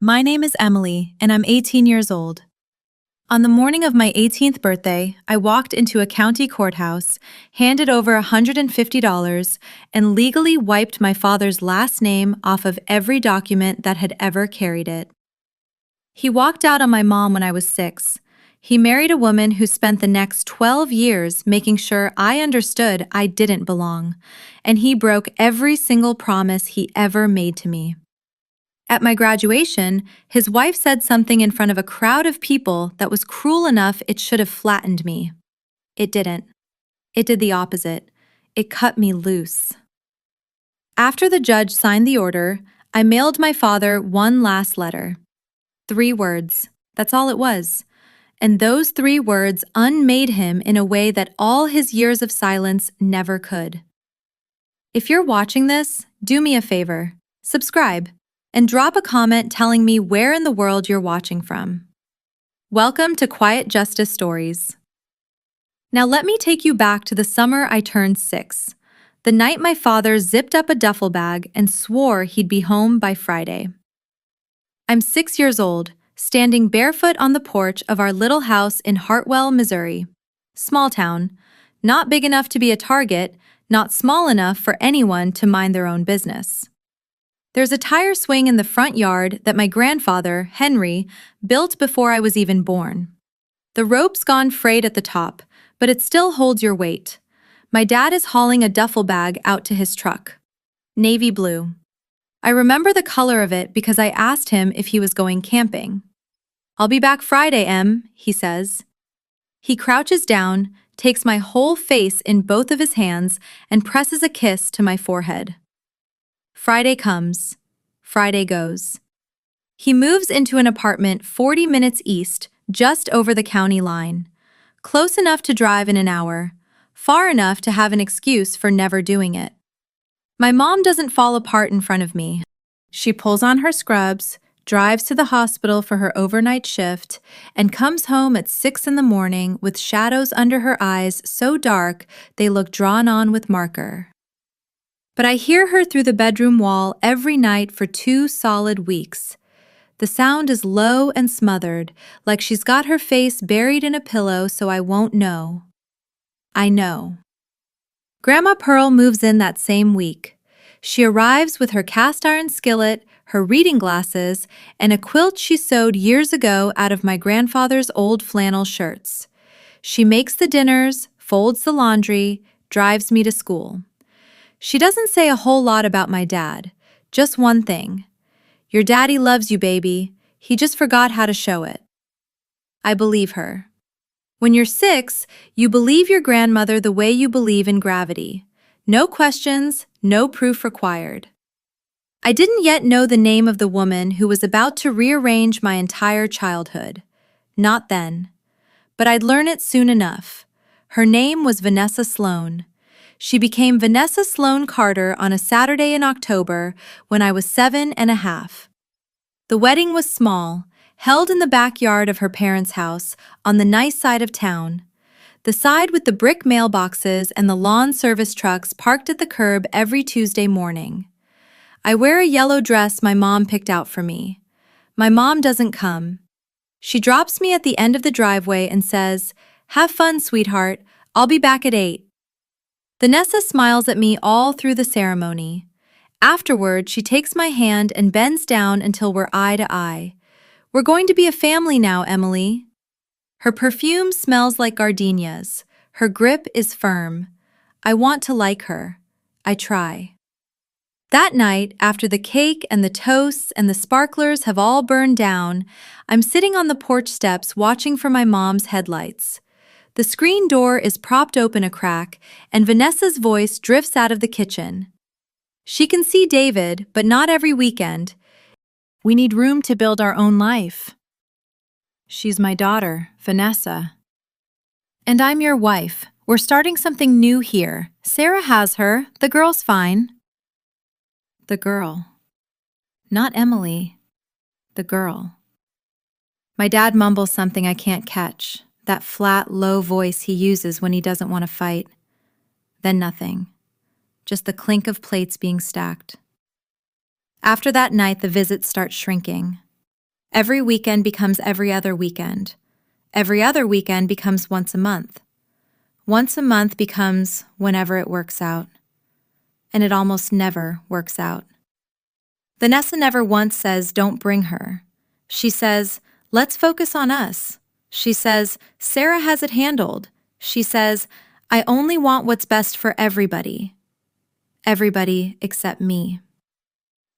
My name is Emily, and I'm 18 years old. On the morning of my 18th birthday, I walked into a county courthouse, handed over $150, and legally wiped my father's last name off of every document that had ever carried it. He walked out on my mom when I was 6. He married a woman who spent the next 12 years making sure I understood I didn't belong, and he broke every single promise he ever made to me. At my graduation, his wife said something in front of a crowd of people that was cruel enough it should have flattened me. It didn't. It did the opposite. It cut me loose. After the judge signed the order, I mailed my father one last letter. 3 words. That's all it was. And those 3 words unmade him in a way that all his years of silence never could. If you're watching this, do me a favor. Subscribe. And drop a comment telling me where in the world you're watching from. Welcome to Quiet Justice Stories. Now let me take you back to the summer I turned 6, the night my father zipped up a duffel bag and swore he'd be home by Friday. I'm 6 years old, standing barefoot on the porch of our little house in Hartwell, Missouri. Small town, not big enough to be a target, not small enough for anyone to mind their own business. There's a tire swing in the front yard that my grandfather, Henry, built before I was even born. The rope's gone frayed at the top, but it still holds your weight. My dad is hauling a duffel bag out to his truck. Navy blue. I remember the color of it because I asked him if he was going camping. "I'll be back Friday, Em," he says. He crouches down, takes my whole face in both of his hands, and presses a kiss to my forehead. Friday comes. Friday goes. He moves into an apartment 40 minutes east, just over the county line. Close enough to drive in an hour, far enough to have an excuse for never doing it. My mom doesn't fall apart in front of me. She pulls on her scrubs, drives to the hospital for her overnight shift, and comes home at 6 in the morning with shadows under her eyes so dark they look drawn on with marker. But I hear her through the bedroom wall every night for 2 solid weeks. The sound is low and smothered, like she's got her face buried in a pillow so I won't know. I know. Grandma Pearl moves in that same week. She arrives with her cast-iron skillet, her reading glasses, and a quilt she sewed years ago out of my grandfather's old flannel shirts. She makes the dinners, folds the laundry, drives me to school. She doesn't say a whole lot about my dad, just one thing. "Your daddy loves you, baby. He just forgot how to show it." I believe her. When you're 6, you believe your grandmother the way you believe in gravity. No questions, no proof required. I didn't yet know the name of the woman who was about to rearrange my entire childhood. Not then. But I'd learn it soon enough. Her name was Vanessa Sloan. She became Vanessa Sloan Carter on a Saturday in October when I was 7.5. The wedding was small, held in the backyard of her parents' house on the nice side of town, the side with the brick mailboxes and the lawn service trucks parked at the curb every Tuesday morning. I wear a yellow dress my mom picked out for me. My mom doesn't come. She drops me at the end of the driveway and says, "Have fun, sweetheart. I'll be back at 8. Vanessa smiles at me all through the ceremony. Afterward, she takes my hand and bends down until we're eye to eye. "We're going to be a family now, Emily." Her perfume smells like gardenias. Her grip is firm. I want to like her. I try. That night, after the cake and the toasts and the sparklers have all burned down, I'm sitting on the porch steps watching for my mom's headlights. The screen door is propped open a crack, and Vanessa's voice drifts out of the kitchen. She can see David, but not every weekend. "We need room to build our own life." "She's my daughter, Vanessa." "And I'm your wife. We're starting something new here. Sarah has her. The girl's fine." The girl. Not Emily. The girl. My dad mumbles something I can't catch. That flat, low voice he uses when he doesn't want to fight. Then nothing. Just the clink of plates being stacked. After that night, the visits start shrinking. Every weekend becomes every other weekend. Every other weekend becomes once a month. Once a month becomes whenever it works out. And it almost never works out. Vanessa never once says, "Don't bring her." She says, "Let's focus on us." She says, "Sarah has it handled." She says, "I only want what's best for everybody." Everybody except me.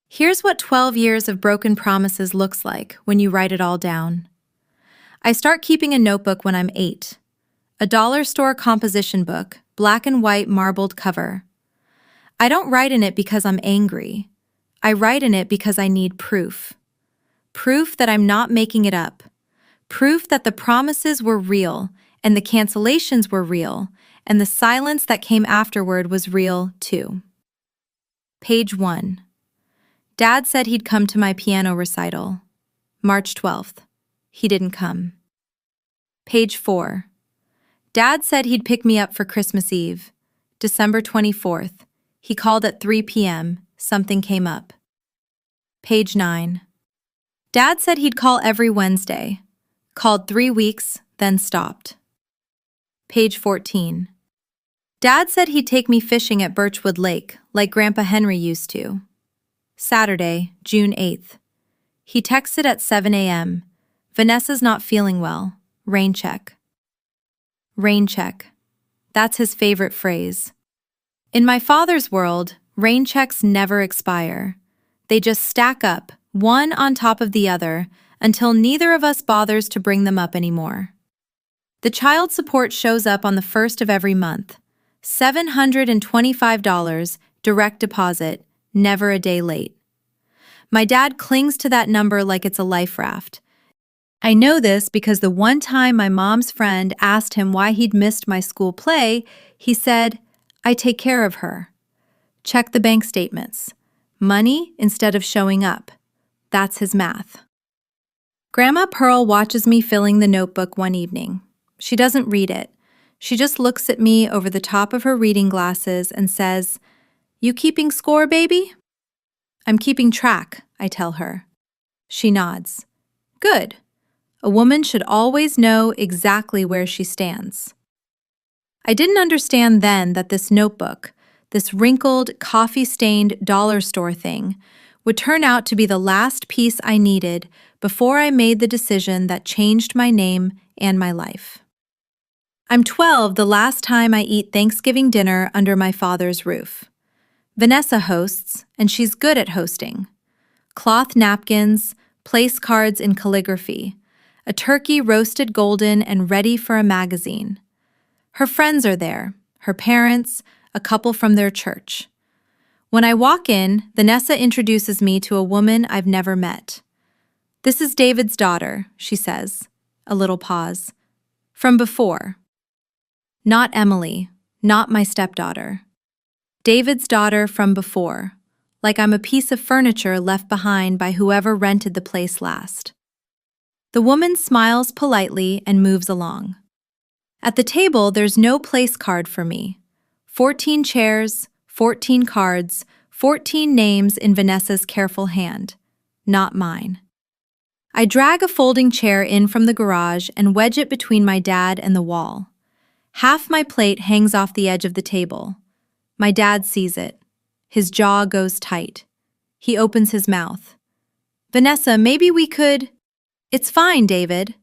Here's what 12 years of broken promises looks like when you write it all down. I start keeping a notebook when I'm 8. A dollar store composition book, black and white marbled cover. I don't write in it because I'm angry. I write in it because I need proof. Proof that I'm not making it up. Proof that the promises were real, and the cancellations were real, and the silence that came afterward was real, too. Page 1. Dad said he'd come to my piano recital. March 12th. He didn't come. Page 4. Dad said he'd pick me up for Christmas Eve. December 24th. He called at 3 p.m. Something came up. Page 9. Dad said he'd call every Wednesday. Called 3 weeks, then stopped. Page 14. Dad said he'd take me fishing at Birchwood Lake, like Grandpa Henry used to. Saturday, June 8th. He texted at 7 a.m. Vanessa's not feeling well. Rain check. Rain check. That's his favorite phrase. In my father's world, rain checks never expire. They just stack up, one on top of the other, until neither of us bothers to bring them up anymore. The child support shows up on the first of every month. $725, direct deposit, never a day late. My dad clings to that number like it's a life raft. I know this because the one time my mom's friend asked him why he'd missed my school play, he said, "I take care of her." Check the bank statements. Money instead of showing up. That's his math. Grandma Pearl watches me filling the notebook one evening. She doesn't read it. She just looks at me over the top of her reading glasses and says, "You keeping score, baby?" "I'm keeping track," I tell her. She nods. Good. A woman should always know exactly where she stands. I didn't understand then that this notebook, this wrinkled, coffee-stained dollar store thing, would turn out to be the last piece I needed before I made the decision that changed my name and my life. I'm 12 the last time I eat Thanksgiving dinner under my father's roof. Vanessa hosts, and she's good at hosting. Cloth napkins, place cards in calligraphy, a turkey roasted golden and ready for a magazine. Her friends are there, her parents, a couple from their church. When I walk in, Vanessa introduces me to a woman I've never met. "This is David's daughter," she says. A little pause. "From before." Not Emily, not my stepdaughter. David's daughter from before, like I'm a piece of furniture left behind by whoever rented the place last. The woman smiles politely and moves along. At the table, there's no place card for me. 14 chairs, 14 cards, 14 names in Vanessa's careful hand. Not mine. I drag a folding chair in from the garage and wedge it between my dad and the wall. Half my plate hangs off the edge of the table. My dad sees it. His jaw goes tight. He opens his mouth. "Vanessa, maybe we could—" "It's fine, David."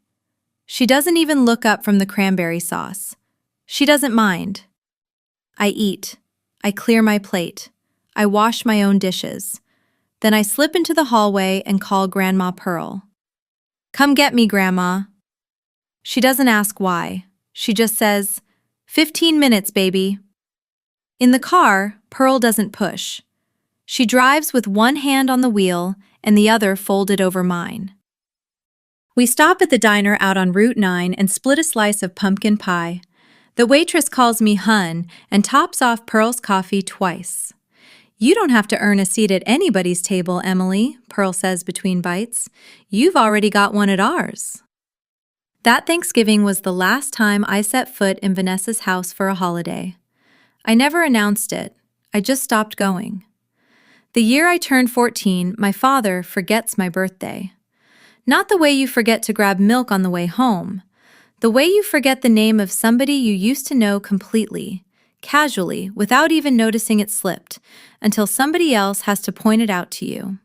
She doesn't even look up from the cranberry sauce. She doesn't mind. I eat. I clear my plate. I wash my own dishes. Then I slip into the hallway and call Grandma Pearl. "Come get me, Grandma." She doesn't ask why. She just says, 15 minutes, baby." In the car, Pearl doesn't push. She drives with one hand on the wheel and the other folded over mine. We stop at the diner out on Route 9 and split a slice of pumpkin pie. The waitress calls me Hun and tops off Pearl's coffee twice. "You don't have to earn a seat at anybody's table, Emily," Pearl says between bites. "You've already got one at ours." That Thanksgiving was the last time I set foot in Vanessa's house for a holiday. I never announced it. I just stopped going. The year I turned 14, my father forgets my birthday. Not the way you forget to grab milk on the way home. The way you forget the name of somebody you used to know completely, casually, without even noticing it slipped, until somebody else has to point it out to you.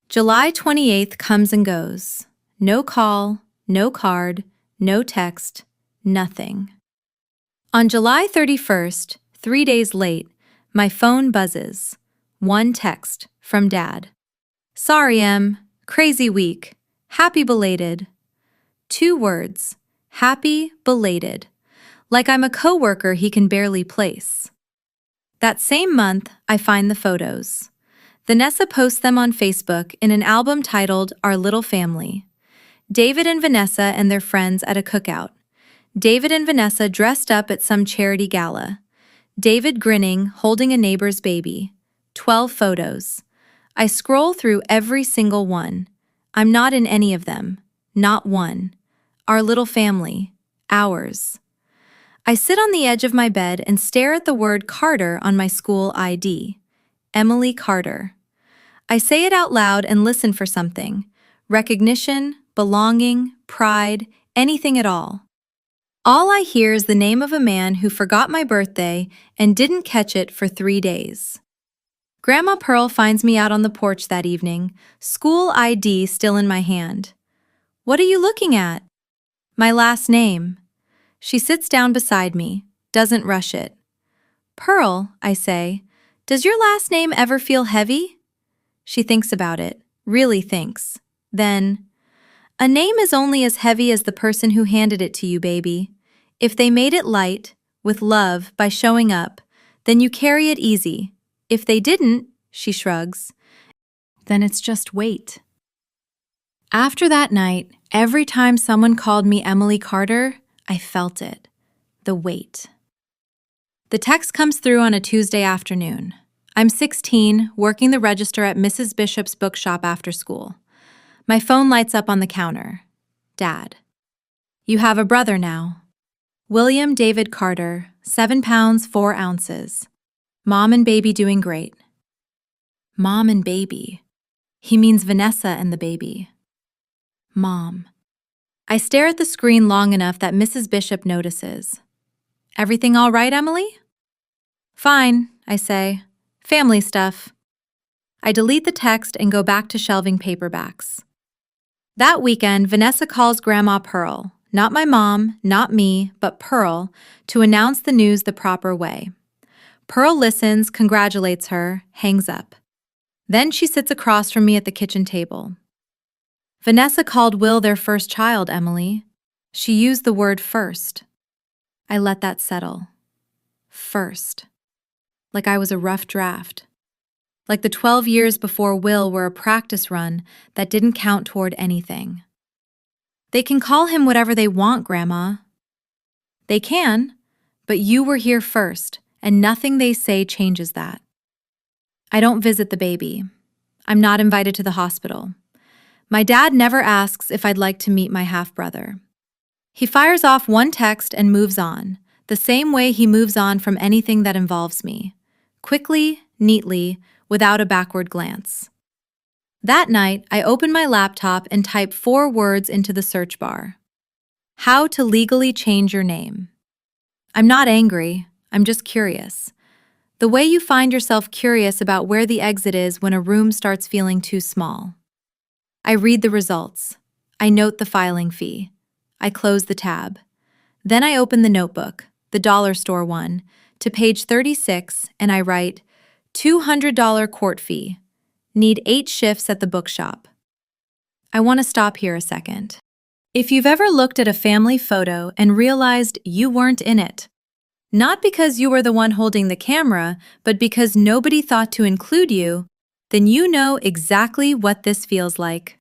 July 28th comes and goes. No call, no card, no text, nothing. On July 31st, 3 days late, my phone buzzes. One text from Dad. Sorry, Em. Crazy week. Happy belated. 2 words. Happy belated. Like I'm a coworker he can barely place. That same month, I find the photos. Vanessa posts them on Facebook in an album titled Our Little Family. David and Vanessa and their friends at a cookout. David and Vanessa dressed up at some charity gala. David grinning, holding a neighbor's baby. 12 photos. I scroll through every single one. I'm not in any of them. Not one. Our little family. Ours. I sit on the edge of my bed and stare at the word Carter on my school ID. Emily Carter. I say it out loud and listen for something. Recognition, belonging, pride, anything at all. All I hear is the name of a man who forgot my birthday and didn't catch it for 3 days. Grandma Pearl finds me out on the porch that evening, school ID still in my hand. What are you looking at? My last name. She sits down beside me, doesn't rush it. Pearl, I say, does your last name ever feel heavy? She thinks about it, really thinks. Then, a name is only as heavy as the person who handed it to you, baby. If they made it light, with love, by showing up, then you carry it easy. If they didn't, she shrugs, then it's just weight. After that night, every time someone called me Emily Carter, I felt it. The weight. The text comes through on a Tuesday afternoon. I'm 16, working the register at Mrs. Bishop's bookshop after school. My phone lights up on the counter. Dad. You have a brother now. William David Carter, 7 pounds, 4 ounces. Mom and baby doing great. Mom and baby. He means Vanessa and the baby. Mom. I stare at the screen long enough that Mrs. Bishop notices. Everything all right, Emily? Fine, I say. Family stuff. I delete the text and go back to shelving paperbacks. That weekend, Vanessa calls Grandma Pearl, not my mom, not me, but Pearl, to announce the news the proper way. Pearl listens, congratulates her, hangs up. Then she sits across from me at the kitchen table. Vanessa called Will their first child, Emily. She used the word first. I let that settle. First. Like I was a rough draft. Like the 12 years before Will were a practice run that didn't count toward anything. They can call him whatever they want, Grandma. They can, but you were here first, and nothing they say changes that. I don't visit the baby. I'm not invited to the hospital. My dad never asks if I'd like to meet my half-brother. He fires off one text and moves on, the same way he moves on from anything that involves me. Quickly, neatly, without a backward glance. That night, I open my laptop and type 4 words into the search bar. How to legally change your name. I'm not angry, I'm just curious. The way you find yourself curious about where the exit is when a room starts feeling too small. I read the results. I note the filing fee. I close the tab. Then I open the notebook, the dollar store one, to page 36, and I write, $200 court fee. Need 8 shifts at the bookshop. I want to stop here a second. If you've ever looked at a family photo and realized you weren't in it, not because you were the one holding the camera, but because nobody thought to include you, then you know exactly what this feels like.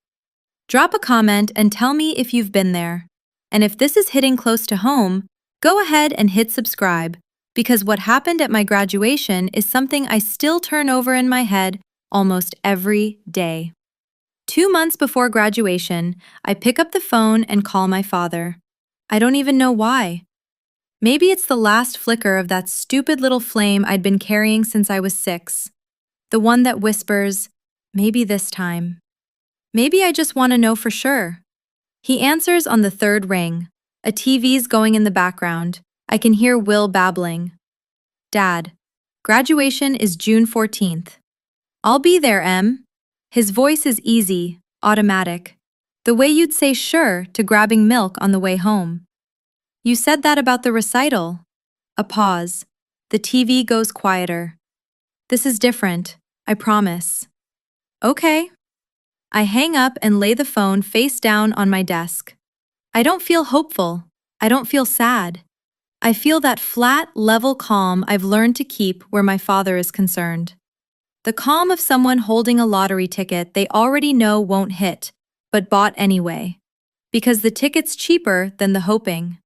Drop a comment and tell me if you've been there. And if this is hitting close to home, go ahead and hit subscribe, because what happened at my graduation is something I still turn over in my head almost every day. 2 months before graduation, I pick up the phone and call my father. I don't even know why. Maybe it's the last flicker of that stupid little flame I'd been carrying since I was 6. The one that whispers, maybe this time. Maybe I just want to know for sure. He answers on the third ring. A TV's going in the background. I can hear Will babbling. Dad, graduation is June 14th. I'll be there, Em. His voice is easy, automatic. The way you'd say sure to grabbing milk on the way home. You said that about the recital. A pause. The TV goes quieter. This is different, I promise. Okay. I hang up and lay the phone face down on my desk. I don't feel hopeful. I don't feel sad. I feel that flat, level calm I've learned to keep where my father is concerned. The calm of someone holding a lottery ticket they already know won't hit, but bought anyway. Because the ticket's cheaper than the hoping.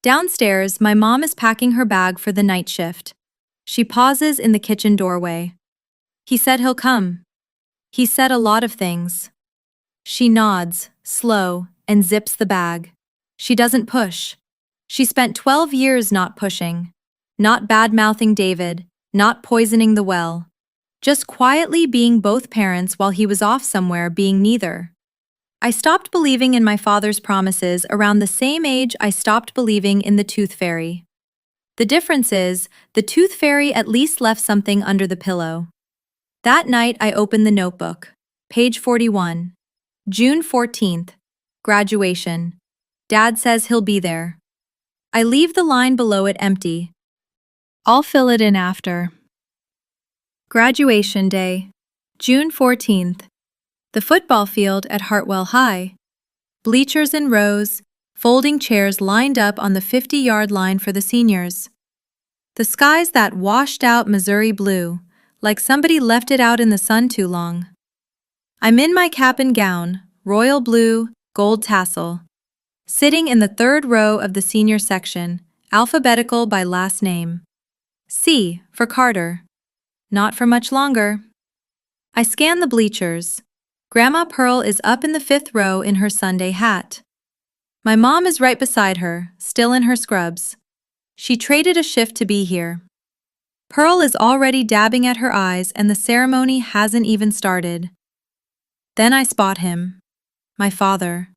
Downstairs, my mom is packing her bag for the night shift. She pauses in the kitchen doorway. He said he'll come. He said a lot of things. She nods, slow, and zips the bag. She doesn't push. She spent 12 years not pushing. Not bad-mouthing David, not poisoning the well. Just quietly being both parents while he was off somewhere being neither. I stopped believing in my father's promises around the same age I stopped believing in the tooth fairy. The difference is, the tooth fairy at least left something under the pillow. That night I opened the notebook. Page 41. June 14th. Graduation. Dad says he'll be there. I leave the line below it empty. I'll fill it in after. Graduation day. June 14th. The football field at Hartwell High. Bleachers in rows, folding chairs lined up on the 50-yard line for the seniors. The sky's that washed-out Missouri blue, like somebody left it out in the sun too long. I'm in my cap and gown, royal blue, gold tassel. Sitting in the third row of the senior section, alphabetical by last name. C for Carter. Not for much longer. I scan the bleachers. Grandma Pearl is up in the 5th row in her Sunday hat. My mom is right beside her, still in her scrubs. She traded a shift to be here. Pearl is already dabbing at her eyes and the ceremony hasn't even started. Then I spot him. My father.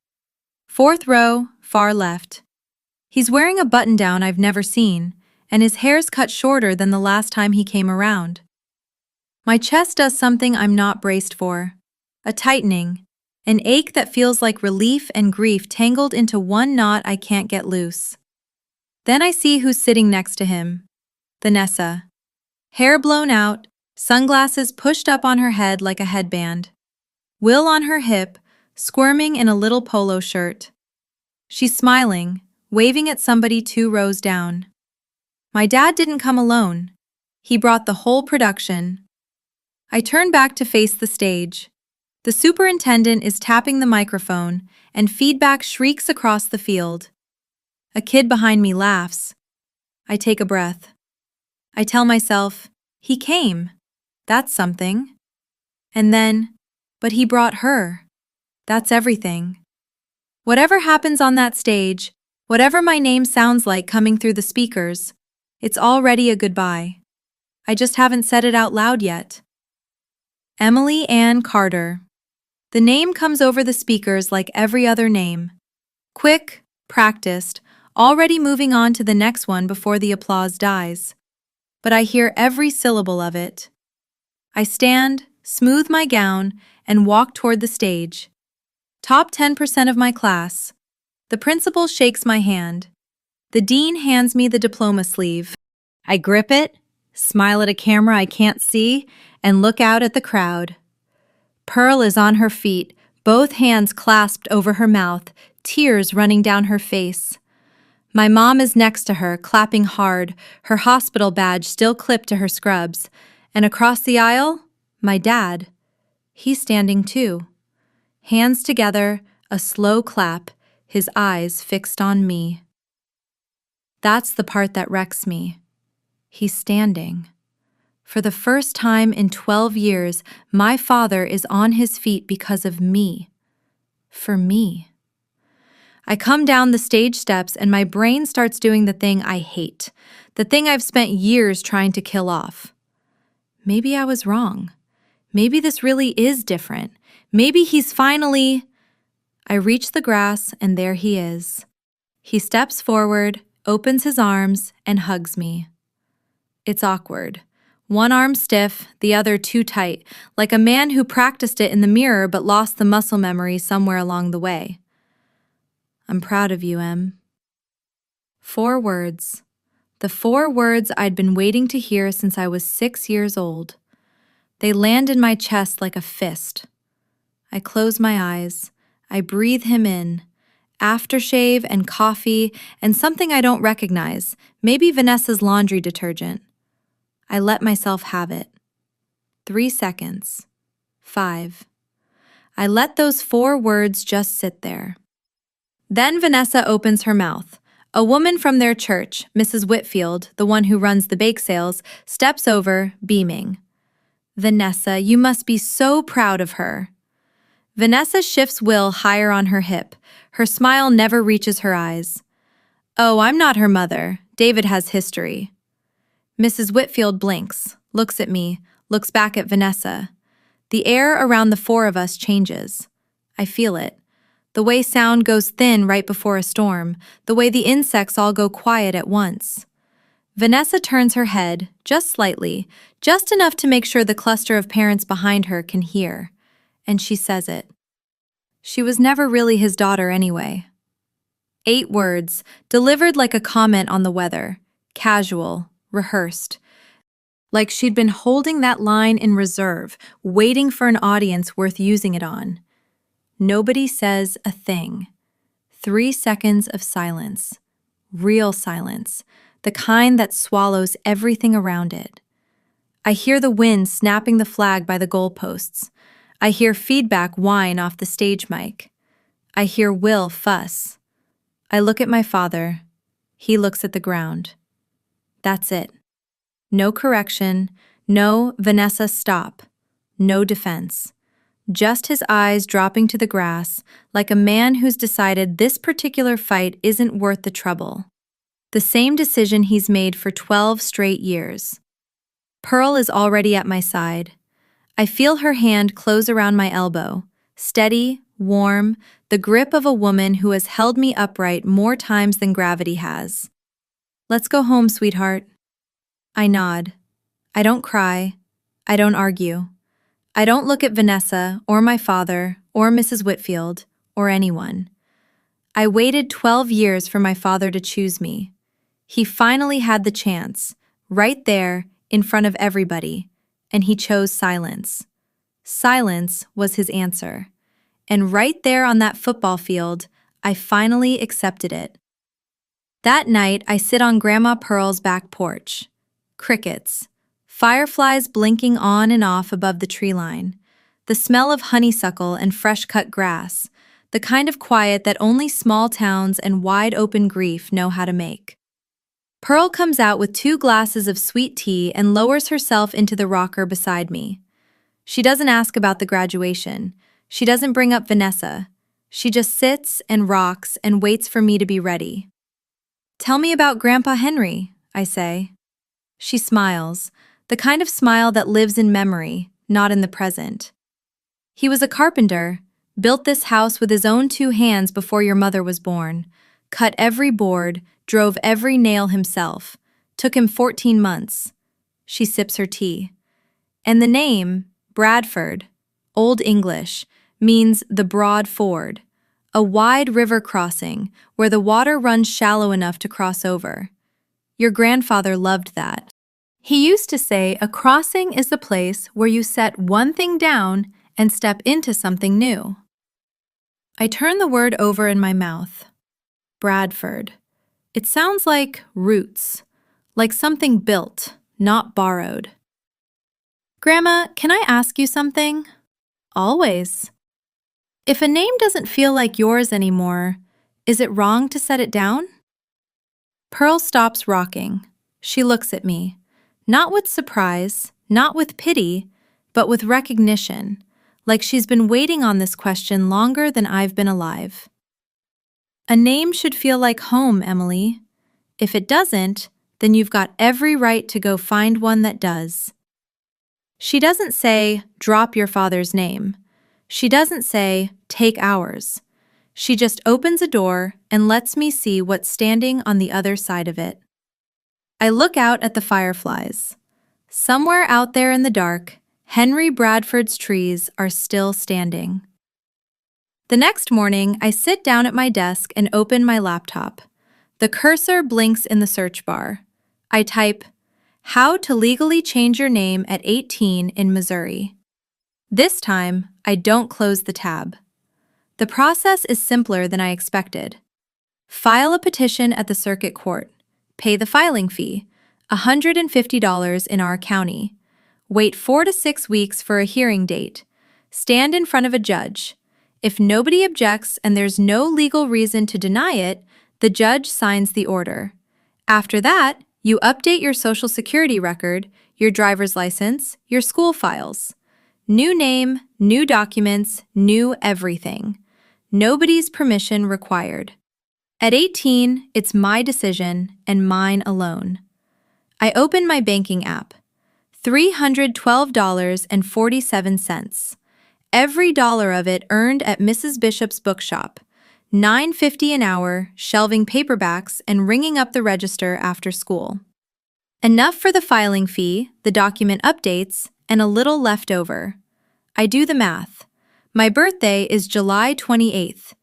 4th row, far left. He's wearing a button-down I've never seen, and his hair's cut shorter than the last time he came around. My chest does something I'm not braced for. A tightening, an ache that feels like relief and grief tangled into one knot I can't get loose. Then I see who's sitting next to him. Vanessa. Hair blown out, sunglasses pushed up on her head like a headband. Will on her hip, squirming in a little polo shirt. She's smiling, waving at somebody 2 rows down. My dad didn't come alone. He brought the whole production. I turn back to face the stage. The superintendent is tapping the microphone, and feedback shrieks across the field. A kid behind me laughs. I take a breath. I tell myself, he came. That's something. And then, but he brought her. That's everything. Whatever happens on that stage, whatever my name sounds like coming through the speakers, it's already a goodbye. I just haven't said it out loud yet. Emily Ann Carter. The name comes over the speakers like every other name. Quick, practiced, already moving on to the next one before the applause dies. But I hear every syllable of it. I stand, smooth my gown, and walk toward the stage. Top 10% of my class. The principal shakes my hand. The dean hands me the diploma sleeve. I grip it, smile at a camera I can't see, and look out at the crowd. Pearl is on her feet, both hands clasped over her mouth, tears running down her face. My mom is next to her, clapping hard, her hospital badge still clipped to her scrubs. And across the aisle, my dad. He's standing too. Hands together, a slow clap, his eyes fixed on me. That's the part that wrecks me. He's standing. For the first time in 12 years, my father is on his feet because of me. For me. I come down the stage steps and my brain starts doing the thing I hate, the thing I've spent years trying to kill off. Maybe I was wrong. Maybe this really is different. Maybe he's finally... I reach the grass, and there he is. He steps forward, opens his arms, and hugs me. It's awkward. One arm stiff, the other too tight, like a man who practiced it in the mirror but lost the muscle memory somewhere along the way. I'm proud of you, Em. 4 words. The 4 words I'd been waiting to hear since I was 6 years old. They land in my chest like a fist. I close my eyes. I breathe him in. Aftershave and coffee and something I don't recognize, maybe Vanessa's laundry detergent. I let myself have it. 3 seconds. 5. I let those 4 words just sit there. Then Vanessa opens her mouth. A woman from their church, Mrs. Whitfield, the one who runs the bake sales, steps over, beaming. Vanessa, you must be so proud of her. Vanessa shifts Will higher on her hip. Her smile never reaches her eyes. Oh, I'm not her mother. David has history. Mrs. Whitfield blinks, looks at me, looks back at Vanessa. The air around the 4 of us changes. I feel it. The way sound goes thin right before a storm, the way the insects all go quiet at once. Vanessa turns her head, just slightly, just enough to make sure the cluster of parents behind her can hear. And she says it. She was never really his daughter anyway. 8 words, delivered like a comment on the weather, casual, rehearsed. Like she'd been holding that line in reserve, waiting for an audience worth using it on. Nobody says a thing. 3 seconds of silence. Real silence. The kind that swallows everything around it. I hear the wind snapping the flag by the goalposts. I hear feedback whine off the stage mic. I hear Will fuss. I look at my father. He looks at the ground. That's it. No correction. No, Vanessa, stop. No defense. Just his eyes dropping to the grass, like a man who's decided this particular fight isn't worth the trouble. The same decision he's made for 12 straight years. Pearl is already at my side. I feel her hand close around my elbow, steady, warm, the grip of a woman who has held me upright more times than gravity has. Let's go home, sweetheart. I nod. I don't cry. I don't argue. I don't look at Vanessa or my father or Mrs. Whitfield or anyone. I waited 12 years for my father to choose me. He finally had the chance, right there, in front of everybody, and he chose silence. Silence was his answer. And right there on that football field, I finally accepted it. That night, I sit on Grandma Pearl's back porch. Crickets. Fireflies blinking on and off above the tree line. The smell of honeysuckle and fresh-cut grass. The kind of quiet that only small towns and wide-open grief know how to make. Pearl comes out with 2 glasses of sweet tea and lowers herself into the rocker beside me. She doesn't ask about the graduation. She doesn't bring up Vanessa. She just sits and rocks and waits for me to be ready. Tell me about Grandpa Henry, I say. She smiles, the kind of smile that lives in memory, not in the present. He was a carpenter, built this house with his own 2 hands before your mother was born, cut every board, drove every nail himself. Took him 14 months. She sips her tea. And the name, Bradford, Old English, means the broad ford, a wide river crossing where the water runs shallow enough to cross over. Your grandfather loved that. He used to say a crossing is the place where you set one thing down and step into something new. I turn the word over in my mouth. Bradford. It sounds like roots, like something built, not borrowed. Grandma, can I ask you something? Always. If a name doesn't feel like yours anymore, is it wrong to set it down? Pearl stops rocking. She looks at me. Not with surprise, not with pity, but with recognition, like she's been waiting on this question longer than I've been alive. A name should feel like home, Emily. If it doesn't, then you've got every right to go find one that does. She doesn't say, drop your father's name. She doesn't say, take ours. She just opens a door and lets me see what's standing on the other side of it. I look out at the fireflies. Somewhere out there in the dark, Henry Bradford's trees are still standing. The next morning, I sit down at my desk and open my laptop. The cursor blinks in the search bar. I type, "How to legally change your name at 18 in Missouri." This time, I don't close the tab. The process is simpler than I expected. File a petition at the circuit court. Pay the filing fee, $150 in our county. Wait 4 to 6 weeks for a hearing date. Stand in front of a judge. If nobody objects and there's no legal reason to deny it, the judge signs the order. After that, you update your Social Security record, your driver's license, your school files. New name, new documents, new everything. Nobody's permission required. At 18, it's my decision and mine alone. I open my banking app. $312.47. Every dollar of it earned at Mrs. Bishop's bookshop. $9.50 an hour, shelving paperbacks and ringing up the register after school. Enough for the filing fee, the document updates, and a little left over. I do the math. My birthday is July 28th.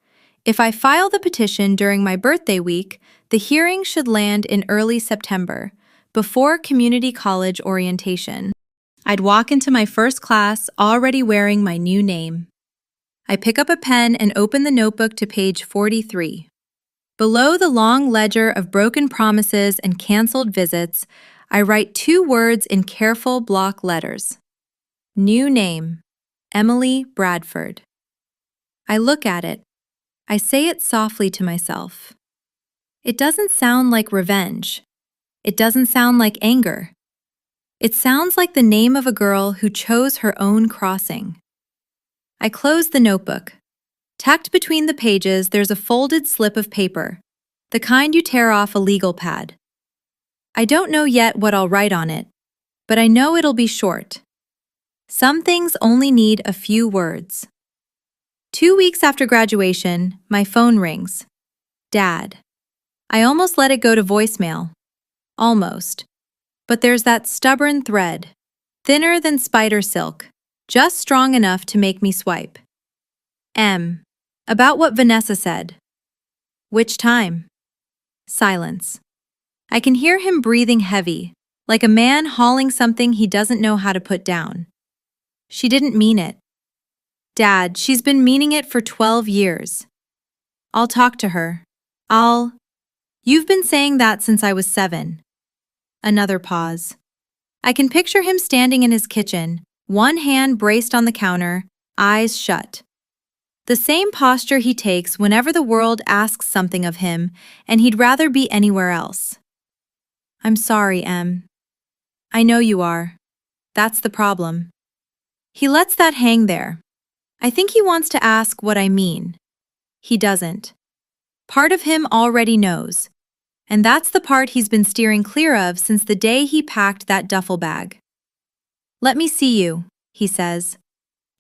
If I file the petition during my birthday week, the hearing should land in early September, before community college orientation. I'd walk into my first class already wearing my new name. I pick up a pen and open the notebook to page 43. Below the long ledger of broken promises and canceled visits, I write 2 words in careful block letters. New name, Emily Bradford. I look at it. I say it softly to myself. It doesn't sound like revenge. It doesn't sound like anger. It sounds like the name of a girl who chose her own crossing. I close the notebook. Tucked between the pages, there's a folded slip of paper, the kind you tear off a legal pad. I don't know yet what I'll write on it, but I know it'll be short. Some things only need a few words. 2 weeks after graduation, my phone rings. Dad. I almost let it go to voicemail. Almost. But there's that stubborn thread, thinner than spider silk, just strong enough to make me swipe. About what Vanessa said. Which time? Silence. I can hear him breathing heavy, like a man hauling something he doesn't know how to put down. She didn't mean it. Dad, she's been meaning it for 12 years. I'll talk to her. You've been saying that since I was 7. Another pause. I can picture him standing in his kitchen, one hand braced on the counter, eyes shut. The same posture he takes whenever the world asks something of him, and he'd rather be anywhere else. I'm sorry, Em. I know you are. That's the problem. He lets that hang there. I think he wants to ask what I mean. He doesn't. Part of him already knows, and that's the part he's been steering clear of since the day he packed that duffel bag. Let me see you, he says.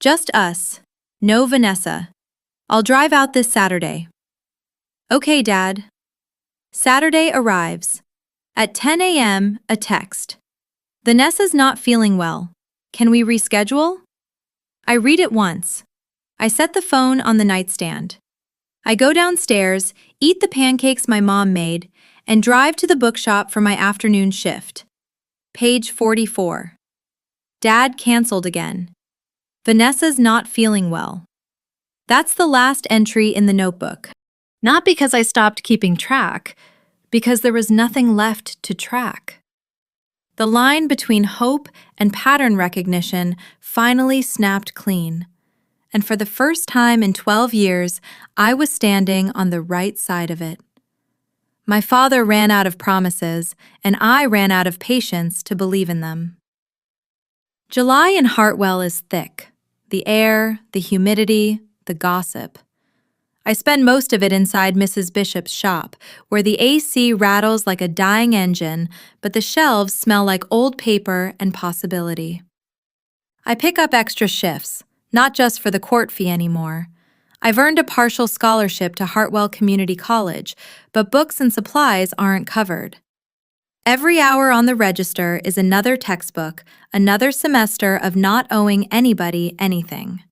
Just us. No Vanessa. I'll drive out this Saturday. Okay, Dad. Saturday arrives. At 10 a.m., a text. Vanessa's not feeling well. Can we reschedule? I read it once. I set the phone on the nightstand. I go downstairs, eat the pancakes my mom made, and drive to the bookshop for my afternoon shift. Page 44. Dad canceled again. Vanessa's not feeling well. That's the last entry in the notebook. Not because I stopped keeping track, because there was nothing left to track. The line between hope and pattern recognition finally snapped clean. And for the first time in 12 years, I was standing on the right side of it. My father ran out of promises, and I ran out of patience to believe in them. July in Hartwell is thick. The air, the humidity, the gossip. I spend most of it inside Mrs. Bishop's shop, where the AC rattles like a dying engine, but the shelves smell like old paper and possibility. I pick up extra shifts, not just for the court fee anymore. I've earned a partial scholarship to Hartwell Community College, but books and supplies aren't covered. Every hour on the register is another textbook, another semester of not owing anybody anything.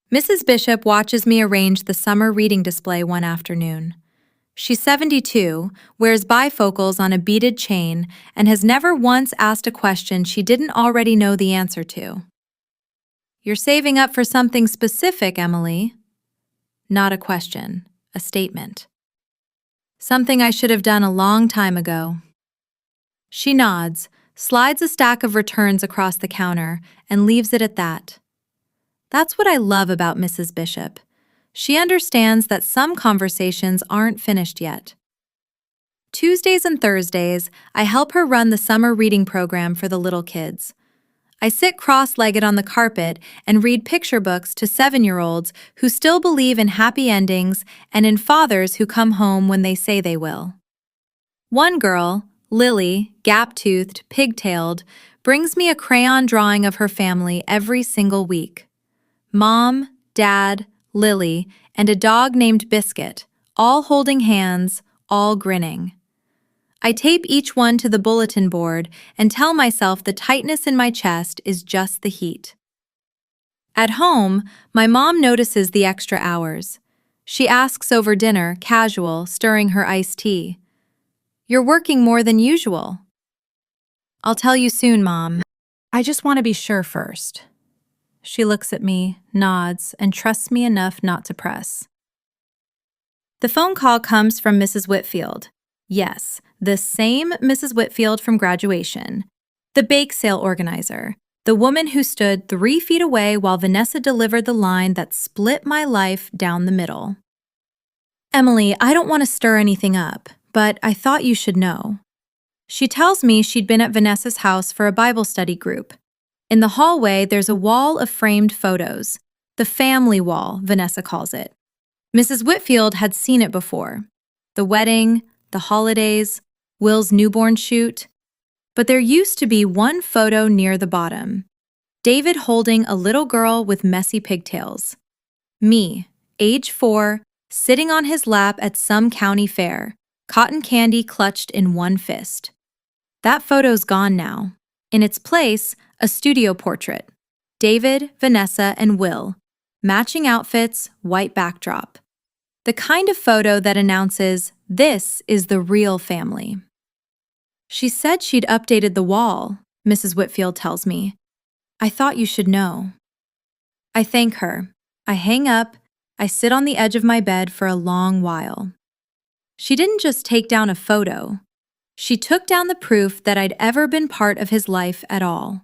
Mrs. Bishop watches me arrange the summer reading display one afternoon. She's 72, wears bifocals on a beaded chain, and has never once asked a question she didn't already know the answer to. "You're saving up for something specific, Emily." Not a question, a statement. Something I should have done a long time ago. She nods, slides a stack of returns across the counter, and leaves it at that. That's what I love about Mrs. Bishop. She understands that some conversations aren't finished yet. Tuesdays and Thursdays, I help her run the summer reading program for the little kids. I sit cross-legged on the carpet and read picture books to 7-year-olds who still believe in happy endings and in fathers who come home when they say they will. One girl, Lily, gap-toothed, pigtailed, brings me a crayon drawing of her family every single week. Mom, Dad, Lily, and a dog named Biscuit, all holding hands, all grinning. I tape each one to the bulletin board and tell myself the tightness in my chest is just the heat. At home, my mom notices the extra hours. She asks over dinner, casual, stirring her iced tea. "You're working more than usual." "I'll tell you soon, Mom. I just want to be sure first." She looks at me, nods, and trusts me enough not to press. The phone call comes from Mrs. Whitfield. Yes, the same Mrs. Whitfield from graduation. The bake sale organizer. The woman who stood 3 feet away while Vanessa delivered the line that split my life down the middle. "Emily, I don't want to stir anything up, but I thought you should know." She tells me she'd been at Vanessa's house for a Bible study group. In the hallway, there's a wall of framed photos. The family wall, Vanessa calls it. Mrs. Whitfield had seen it before. The wedding, the holidays, Will's newborn shoot. But there used to be one photo near the bottom. David holding a little girl with messy pigtails. Me, age 4, sitting on his lap at some county fair, cotton candy clutched in one fist. That photo's gone now. In its place, a studio portrait. David, Vanessa, and Will. Matching outfits, white backdrop. The kind of photo that announces, this is the real family. She said she'd updated the wall, Mrs. Whitfield tells me. I thought you should know. I thank her. I hang up. I sit on the edge of my bed for a long while. She didn't just take down a photo. She took down the proof that I'd ever been part of his life at all.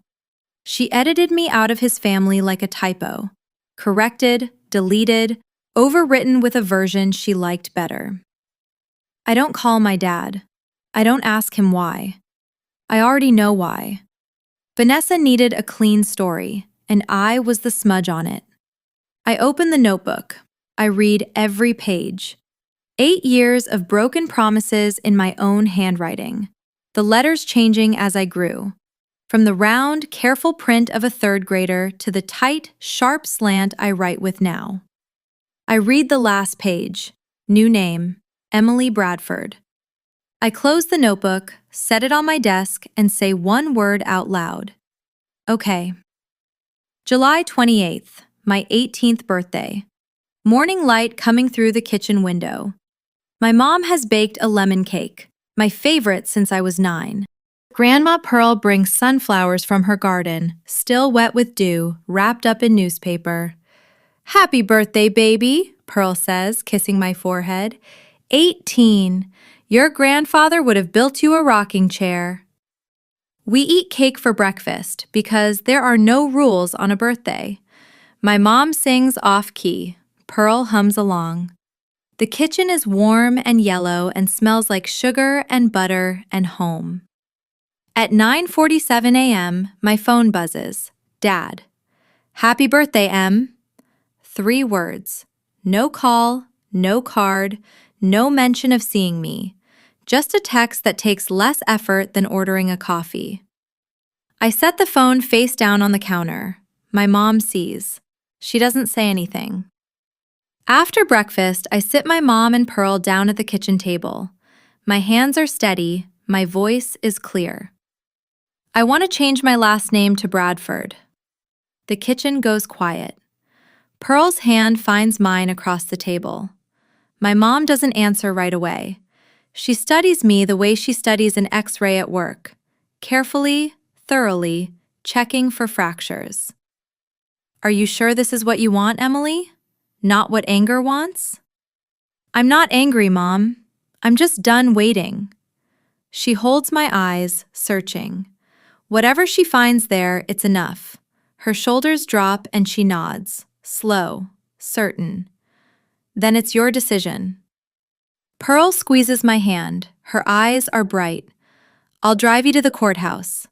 She edited me out of his family like a typo. Corrected, deleted, overwritten with a version she liked better. I don't call my dad. I don't ask him why. I already know why. Vanessa needed a clean story, and I was the smudge on it. I open the notebook. I read every page. 8 years of broken promises in my own handwriting, the letters changing as I grew, from the round, careful print of a 3rd grader to the tight, sharp slant I write with now. I read the last page, new name, Emily Bradford. I close the notebook, set it on my desk, and say one word out loud. Okay. July 28th, my 18th birthday. Morning light coming through the kitchen window. My mom has baked a lemon cake, my favorite since I was 9. Grandma Pearl brings sunflowers from her garden, still wet with dew, wrapped up in newspaper. Happy birthday, baby, Pearl says, kissing my forehead. 18. Your grandfather would have built you a rocking chair. We eat cake for breakfast because there are no rules on a birthday. My mom sings off-key. Pearl hums along. The kitchen is warm and yellow and smells like sugar and butter and home. At 9:47 a.m., my phone buzzes. Dad. Happy birthday, Em. 3 words. No call, no card, no mention of seeing me. Just a text that takes less effort than ordering a coffee. I set the phone face down on the counter. My mom sees. She doesn't say anything. After breakfast, I sit my mom and Pearl down at the kitchen table. My hands are steady, my voice is clear. I want to change my last name to Bradford. The kitchen goes quiet. Pearl's hand finds mine across the table. My mom doesn't answer right away. She studies me the way she studies an X-ray at work, carefully, thoroughly, checking for fractures. Are you sure this is what you want, Emily? Not what anger wants? I'm not angry, Mom. I'm just done waiting. She holds my eyes, searching. Whatever she finds there, it's enough. Her shoulders drop and she nods, slow, certain. Then it's your decision. Pearl squeezes my hand. Her eyes are bright. I'll drive you to the courthouse.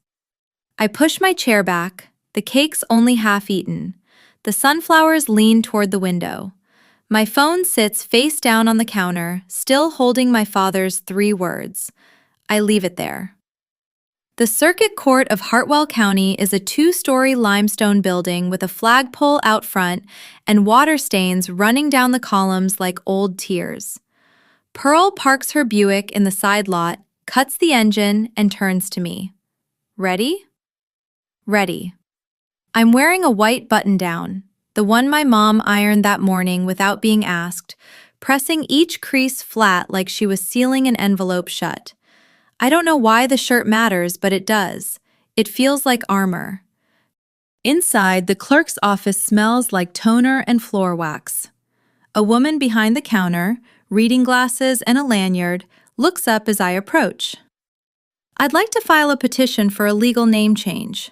I push my chair back. The cake's only half eaten. The sunflowers lean toward the window. My phone sits face down on the counter, still holding my father's 3 words. I leave it there. The Circuit Court of Hartwell County is a 2-story limestone building with a flagpole out front and water stains running down the columns like old tears. Pearl parks her Buick in the side lot, cuts the engine, and turns to me. Ready? Ready. I'm wearing a white button-down, the one my mom ironed that morning without being asked, pressing each crease flat like she was sealing an envelope shut. I don't know why the shirt matters, but it does. It feels like armor. Inside, the clerk's office smells like toner and floor wax. A woman behind the counter, reading glasses and a lanyard, looks up as I approach. I'd like to file a petition for a legal name change.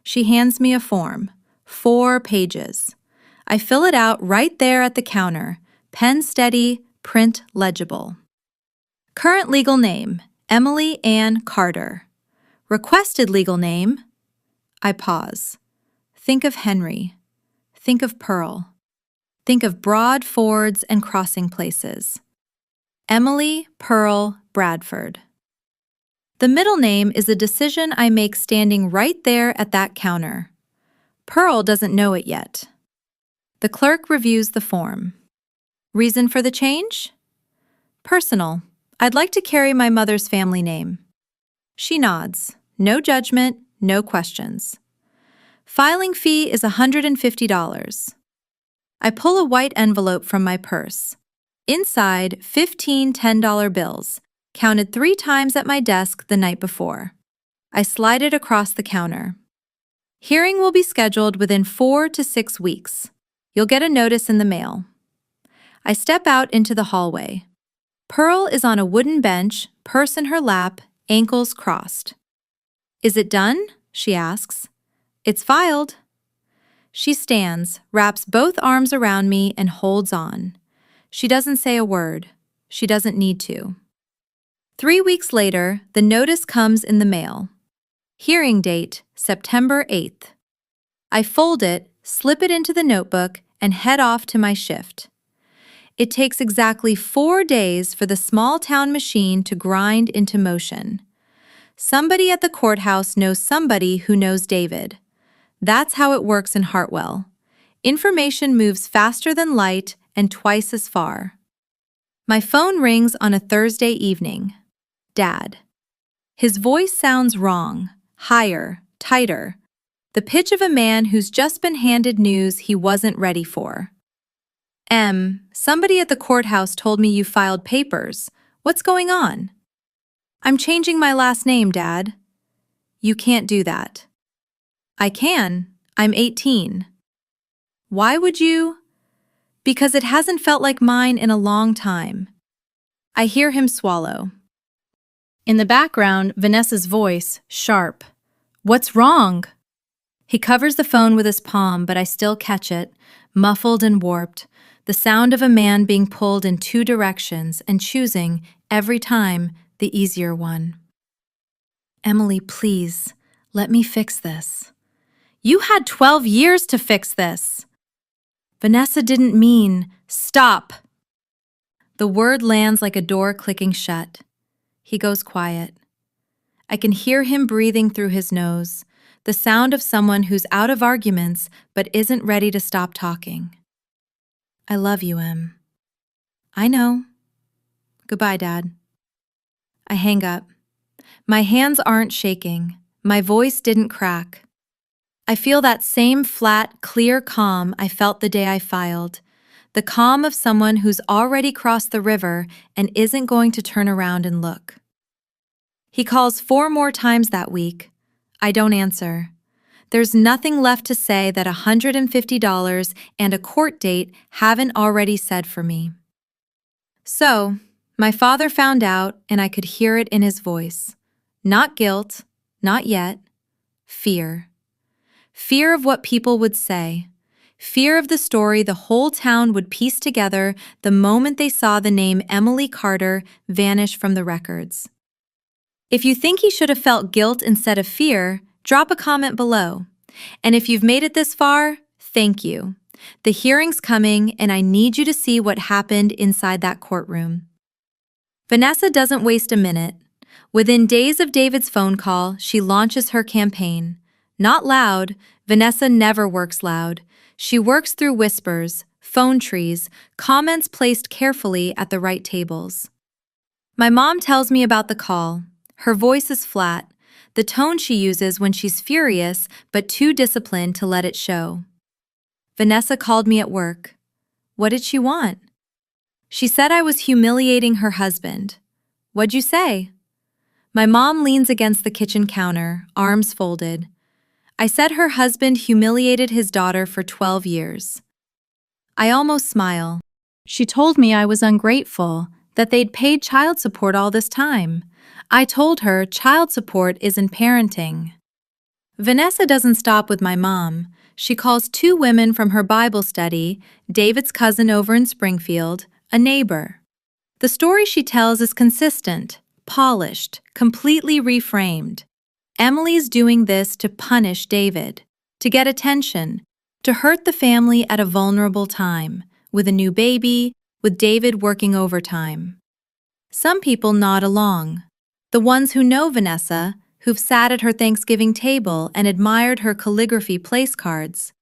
She hands me a form, 4 pages. I fill it out right there at the counter, pen steady, print legible. Current legal name, Emily Ann Carter. Requested legal name. I pause. Think of Henry. Think of Pearl. Think of broad fords and crossing places. Emily Pearl Bradford. The middle name is a decision I make standing right there at that counter. Pearl doesn't know it yet. The clerk reviews the form. Reason for the change? Personal. I'd like to carry my mother's family name. She nods. No judgment, no questions. Filing fee is $150. I pull a white envelope from my purse. Inside, 15 $10 bills, counted 3 times at my desk the night before. I slide it across the counter. Hearing will be scheduled within 4 to 6 weeks. You'll get a notice in the mail. I step out into the hallway. Pearl is on a wooden bench, purse in her lap, ankles crossed. Is it done? She asks. It's filed. She stands, wraps both arms around me, and holds on. She doesn't say a word. She doesn't need to. 3 weeks later, the notice comes in the mail. Hearing date, September 8th. I fold it, slip it into the notebook, and head off to my shift. It takes exactly 4 days for the small-town machine to grind into motion. Somebody at the courthouse knows somebody who knows David. That's how it works in Hartwell. Information moves faster than light and twice as far. My phone rings on a Thursday evening. Dad. His voice sounds wrong, higher, tighter. The pitch of a man who's just been handed news he wasn't ready for. Somebody at the courthouse told me you filed papers. What's going on? I'm changing my last name, Dad. You can't do that. I can. I'm 18. Why would you? Because it hasn't felt like mine in a long time. I hear him swallow. In the background, Vanessa's voice, sharp. What's wrong? He covers the phone with his palm, but I still catch it, muffled and warped, the sound of a man being pulled in 2 directions and choosing, every time, the easier one. Emily, please, let me fix this. You had 12 years to fix this. Vanessa didn't mean, stop. The word lands like a door clicking shut. He goes quiet. I can hear him breathing through his nose. the sound of someone who's out of arguments but isn't ready to stop talking. I love you, Em. I know. Goodbye, Dad. I hang up. My hands aren't shaking. My voice didn't crack. I feel that same flat, clear calm I felt the day I filed. The calm of someone who's already crossed the river and isn't going to turn around and look. He calls 4 more times that week. I don't answer. There's nothing left to say that $150 and a court date haven't already said for me. So, my father found out, and I could hear it in his voice. Not guilt, not yet. Fear. Fear of what people would say. Fear of the story the whole town would piece together the moment they saw the name Emily Carter vanish from the records. If you think he should have felt guilt instead of fear, drop a comment below. And if you've made it this far, thank you. The hearing's coming, and I need you to see what happened inside that courtroom. Vanessa doesn't waste a minute. Within days of David's phone call, she launches her campaign. Not loud, Vanessa never works loud. She works through whispers, phone trees, comments placed carefully at the right tables. My mom tells me about the call. Her voice is flat, the tone she uses when she's furious but too disciplined to let it show. Vanessa called me at work. What did she want? She said I was humiliating her husband. What'd you say? My mom leans against the kitchen counter, arms folded. I said her husband humiliated his daughter for 12 years. I almost smile. She told me I was ungrateful, that they'd paid child support all this time. I told her child support isn't parenting. Vanessa doesn't stop with my mom. She calls 2 women from her Bible study, David's cousin over in Springfield, a neighbor. The story she tells is consistent, polished, completely reframed. Emily's doing this to punish David, to get attention, to hurt the family at a vulnerable time, with a new baby, with David working overtime. Some people nod along. The ones who know Vanessa, who've sat at her Thanksgiving table and admired her calligraphy place cards.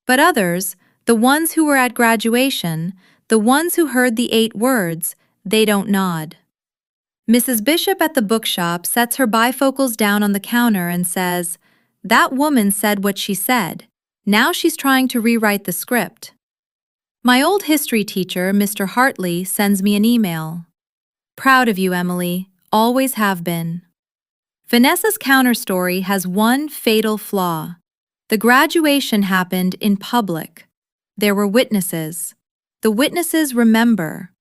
But others, the ones who were at graduation, the ones who heard the 8 words, they don't nod. Mrs. Bishop at the bookshop sets her bifocals down on the counter and says, "That woman said what she said. Now she's trying to rewrite the script." My old history teacher, Mr. Hartley, sends me an email. "Proud of you, Emily. Always have been." Vanessa's counter story has one fatal flaw. The graduation happened in public. There were witnesses. The witnesses remember.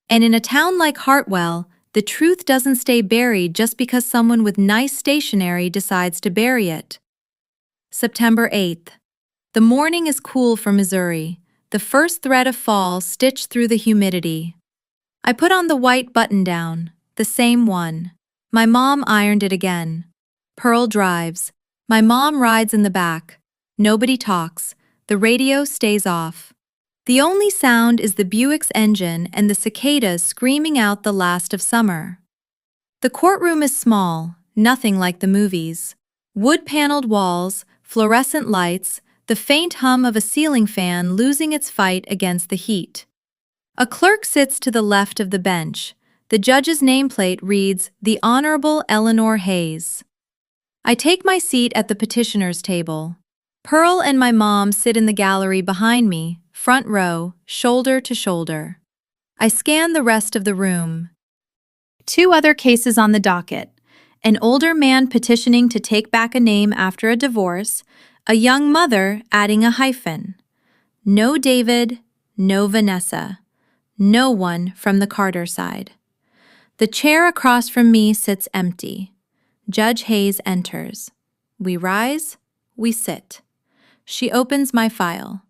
And in a town like Hartwell, the truth doesn't stay buried just because someone with nice stationery decides to bury it. September 8th. The morning is cool for Missouri, the first thread of fall stitched through the humidity. I put on the white button-down, the same one. My mom ironed it again. Pearl drives. My mom rides in the back. Nobody talks. The radio stays off. The only sound is the Buick's engine and the cicadas screaming out the last of summer. The courtroom is small, nothing like the movies. Wood-paneled walls, fluorescent lights, the faint hum of a ceiling fan losing its fight against the heat. A clerk sits to the left of the bench. The judge's nameplate reads, "The Honorable Eleanor Hayes." I take my seat at the petitioner's table. Pearl and my mom sit in the gallery behind me, front row, shoulder to shoulder. I scan the rest of the room. 2 other cases on the docket. An older man petitioning to take back a name after a divorce, a young mother adding a hyphen. No David, no Vanessa. No one from the Carter side. The chair across from me sits empty. Judge Hayes enters. We rise, we sit. She opens my file.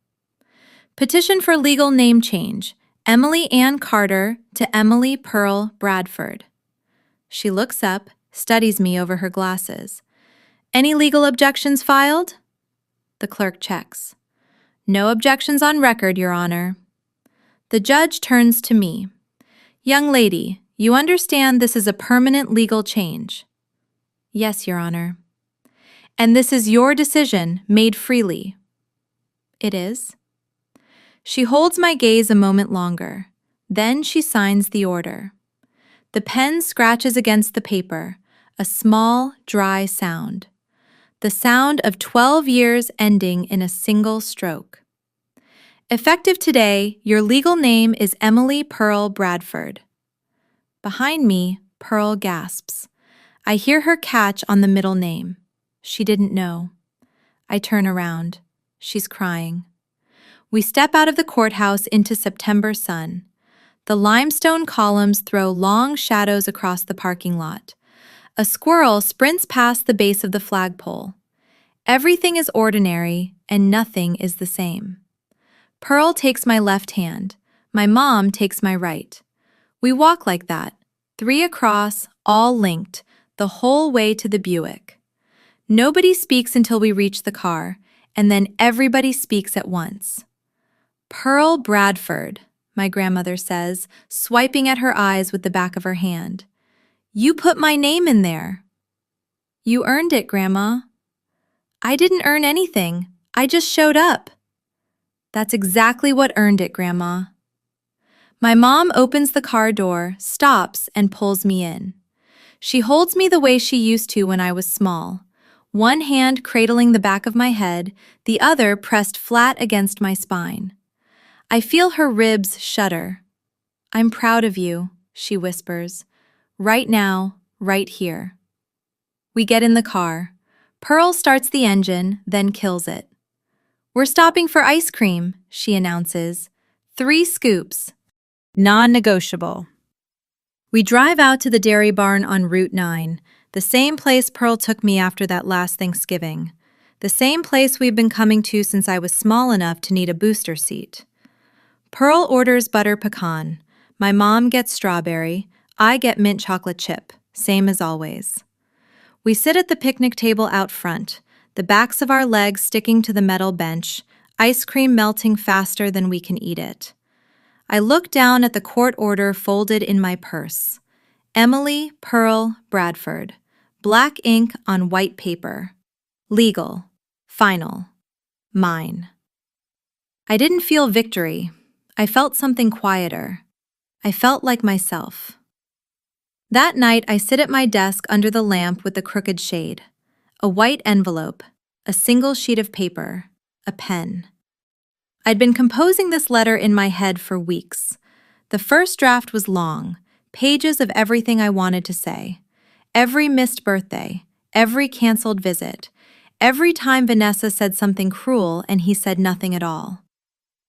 Petition for legal name change, Emily Ann Carter to Emily Pearl Bradford. She looks up, studies me over her glasses. Any legal objections filed? The clerk checks. No objections on record, Your Honor. The judge turns to me. Young lady, you understand this is a permanent legal change? Yes, Your Honor. And this is your decision, made freely. It is. She holds my gaze a moment longer. Then she signs the order. The pen scratches against the paper, a small, dry sound. The sound of 12 years ending in a single stroke. Effective today, your legal name is Emily Pearl Bradford. Behind me, Pearl gasps. I hear her catch on the middle name. She didn't know. I turn around. She's crying. We step out of the courthouse into September sun. The limestone columns throw long shadows across the parking lot. A squirrel sprints past the base of the flagpole. Everything is ordinary, and nothing is the same. Pearl takes my left hand. My mom takes my right. We walk like that, 3 across, all linked, the whole way to the Buick. Nobody speaks until we reach the car, and then everybody speaks at once. Pearl Bradford, my grandmother says, swiping at her eyes with the back of her hand. You put my name in there. You earned it, Grandma. I didn't earn anything. I just showed up. That's exactly what earned it, Grandma. My mom opens the car door, stops, and pulls me in. She holds me the way she used to when I was small, one hand cradling the back of my head, the other pressed flat against my spine. I feel her ribs shudder. I'm proud of you, she whispers. Right now, right here. We get in the car. Pearl starts the engine, then kills it. We're stopping for ice cream, she announces. 3 scoops. Non-negotiable. We drive out to the dairy barn on Route 9, the same place Pearl took me after that last Thanksgiving. The same place we've been coming to since I was small enough to need a booster seat. Pearl orders butter pecan. My mom gets strawberry. I get mint chocolate chip, same as always. We sit at the picnic table out front, the backs of our legs sticking to the metal bench, ice cream melting faster than we can eat it. I look down at the court order folded in my purse. Emily Pearl Bradford. Black ink on white paper. Legal. Final. Mine. I didn't feel victory. I felt something quieter. I felt like myself. That night, I sit at my desk under the lamp with the crooked shade. A white envelope, a single sheet of paper, a pen. I'd been composing this letter in my head for weeks. The first draft was long, pages of everything I wanted to say. Every missed birthday, every canceled visit, every time Vanessa said something cruel and he said nothing at all.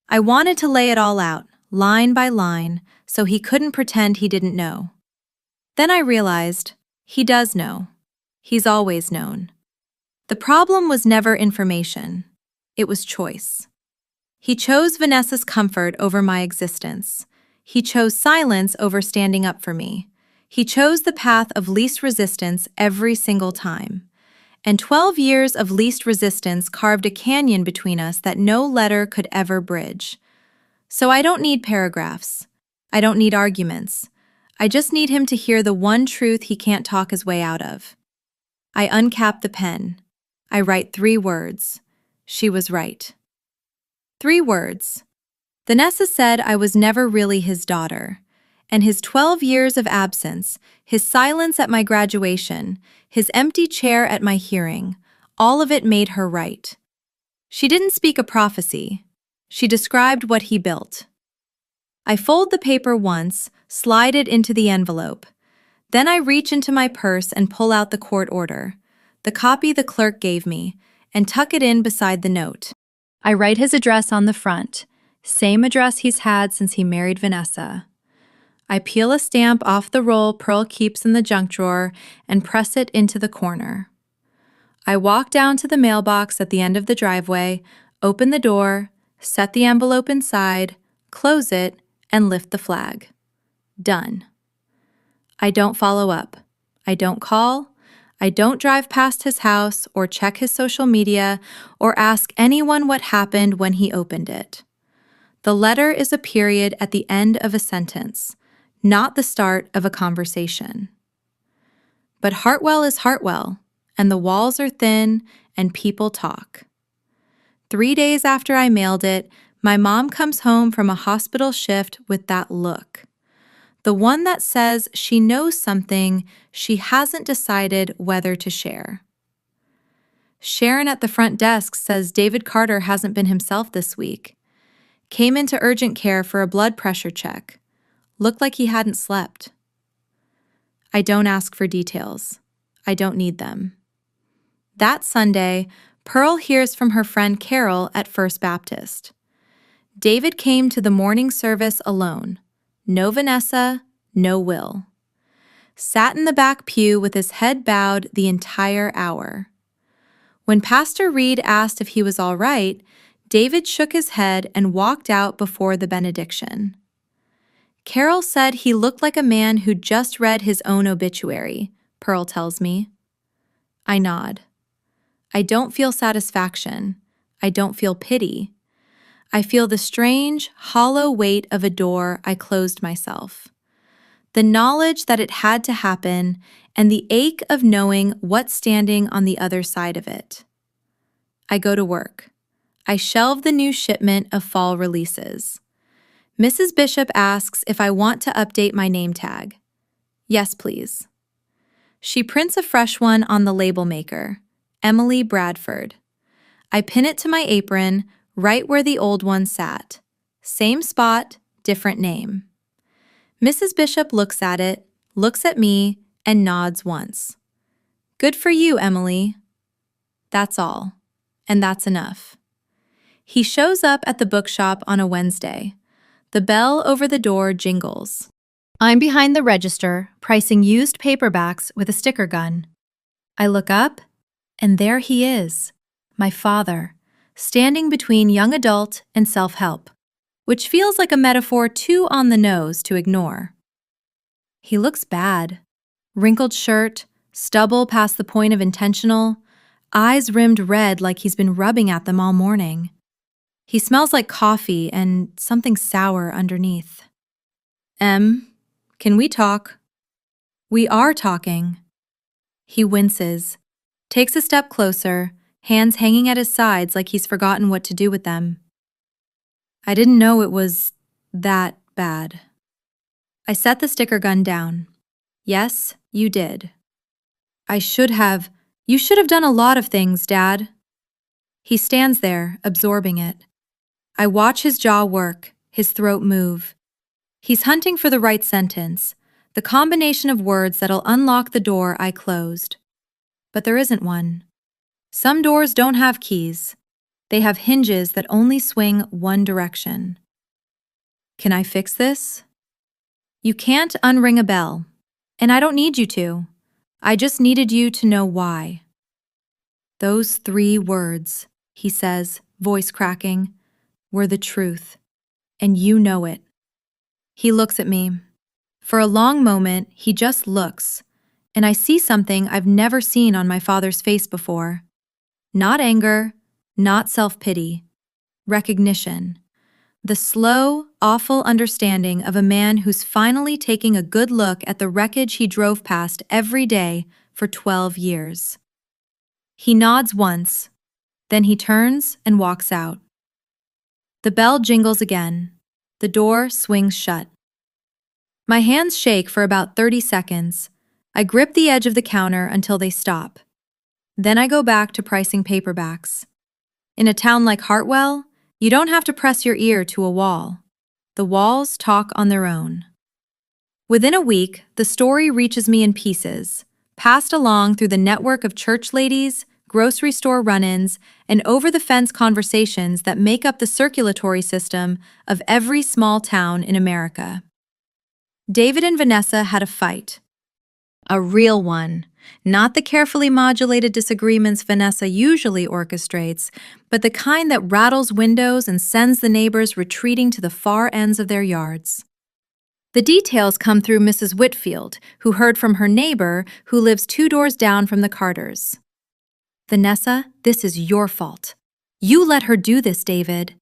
I wanted to lay it all out, line by line, so he couldn't pretend he didn't know. Then I realized, he does know. He's always known. The problem was never information. It was choice. He chose Vanessa's comfort over my existence. He chose silence over standing up for me. He chose the path of least resistance every single time. And 12 years of least resistance carved a canyon between us that no letter could ever bridge. So I don't need paragraphs. I don't need arguments. I just need him to hear the one truth he can't talk his way out of. I uncap the pen. I write 3 words. She was right. 3 words. Vanessa said I was never really his daughter. And his 12 years of absence, his silence at my graduation, his empty chair at my hearing, all of it made her right. She didn't speak a prophecy. She described what he built. I fold the paper once, slide it into the envelope. Then I reach into my purse and pull out the court order, the copy the clerk gave me, and tuck it in beside the note. I write his address on the front, same address he's had since he married Vanessa. I peel a stamp off the roll Pearl keeps in the junk drawer and press it into the corner. I walk down to the mailbox at the end of the driveway, open the door, set the envelope inside, close it, and lift the flag. Done. I don't follow up. I don't call. I don't drive past his house or check his social media or ask anyone what happened when he opened it. The letter is a period at the end of a sentence, not the start of a conversation. But Hartwell is Hartwell, and the walls are thin, and people talk. 3 days after I mailed it, my mom comes home from a hospital shift with that look. The one that says she knows something she hasn't decided whether to share. Sharon at the front desk says David Carter hasn't been himself this week. Came into urgent care for a blood pressure check. Looked like he hadn't slept. I don't ask for details. I don't need them. That Sunday, Pearl hears from her friend Carol at First Baptist. David came to the morning service alone. No Vanessa, no Will. Sat in the back pew with his head bowed the entire hour. When Pastor Reed asked if he was all right, David shook his head and walked out before the benediction. Carol said he looked like a man who'd just read his own obituary, Pearl tells me. I nod. I don't feel satisfaction. I don't feel pity. I feel the strange, hollow weight of a door I closed myself. The knowledge that it had to happen, and the ache of knowing what's standing on the other side of it. I go to work. I shelve the new shipment of fall releases. Mrs. Bishop asks if I want to update my name tag. Yes, please. She prints a fresh one on the label maker, Emily Bradford. I pin it to my apron, right where the old one sat. Same spot, different name. Mrs. Bishop looks at it, looks at me, and nods once. Good for you, Emily. That's all. And that's enough. He shows up at the bookshop on a Wednesday. The bell over the door jingles. I'm behind the register, pricing used paperbacks with a sticker gun. I look up, and there he is, my father, standing between young adult and self-help, which feels like a metaphor too on the nose to ignore. He looks bad. Wrinkled shirt, stubble past the point of intentional, eyes rimmed red like he's been rubbing at them all morning. He smells like coffee and something sour underneath. Can we talk? We are talking. He winces, takes a step closer, hands hanging at his sides like he's forgotten what to do with them. I didn't know it was that bad. I set the sticker gun down. Yes, you did. You should have done a lot of things, Dad. He stands there, absorbing it. I watch his jaw work, his throat move. He's hunting for the right sentence, the combination of words that'll unlock the door I closed. But there isn't one. Some doors don't have keys. They have hinges that only swing one direction. Can I fix this? You can't unring a bell, and I don't need you to. I just needed you to know why. Those 3 words, he says, voice cracking, were the truth, and you know it. He looks at me. For a long moment, he just looks, and I see something I've never seen on my father's face before. Not anger, not self-pity, recognition. The slow, awful understanding of a man who's finally taking a good look at the wreckage he drove past every day for 12 years. He nods once, then he turns and walks out. The bell jingles again. The door swings shut. My hands shake for about 30 seconds. I grip the edge of the counter until they stop. Then I go back to pricing paperbacks. In a town like Hartwell, you don't have to press your ear to a wall. The walls talk on their own. Within a week, the story reaches me in pieces, passed along through the network of church ladies, grocery store run-ins, and over-the-fence conversations that make up the circulatory system of every small town in America. David and Vanessa had a fight. A real one. Not the carefully modulated disagreements Vanessa usually orchestrates, but the kind that rattles windows and sends the neighbors retreating to the far ends of their yards. The details come through Mrs. Whitfield, who heard from her neighbor who lives 2 doors down from the Carters. Vanessa, this is your fault. You let her do this, David.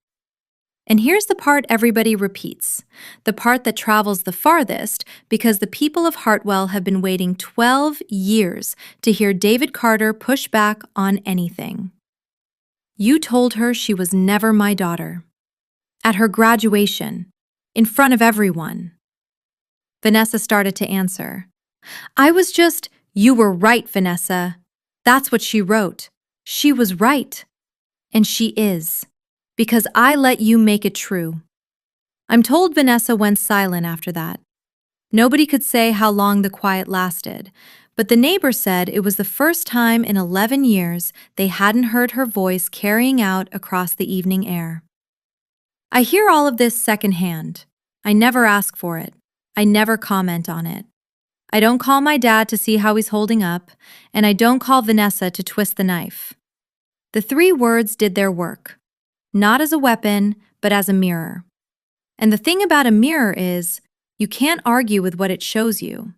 And here's the part everybody repeats, the part that travels the farthest because the people of Hartwell have been waiting 12 years to hear David Carter push back on anything. You told her she was never my daughter. At her graduation, in front of everyone. Vanessa started to answer. You were right, Vanessa. That's what she wrote. She was right. And she is. Because I let you make it true. I'm told Vanessa went silent after that. Nobody could say how long the quiet lasted, but the neighbor said it was the first time in 11 years they hadn't heard her voice carrying out across the evening air. I hear all of this secondhand. I never ask for it. I never comment on it. I don't call my dad to see how he's holding up, and I don't call Vanessa to twist the knife. The 3 words did their work. Not as a weapon, but as a mirror. And the thing about a mirror is, you can't argue with what it shows you.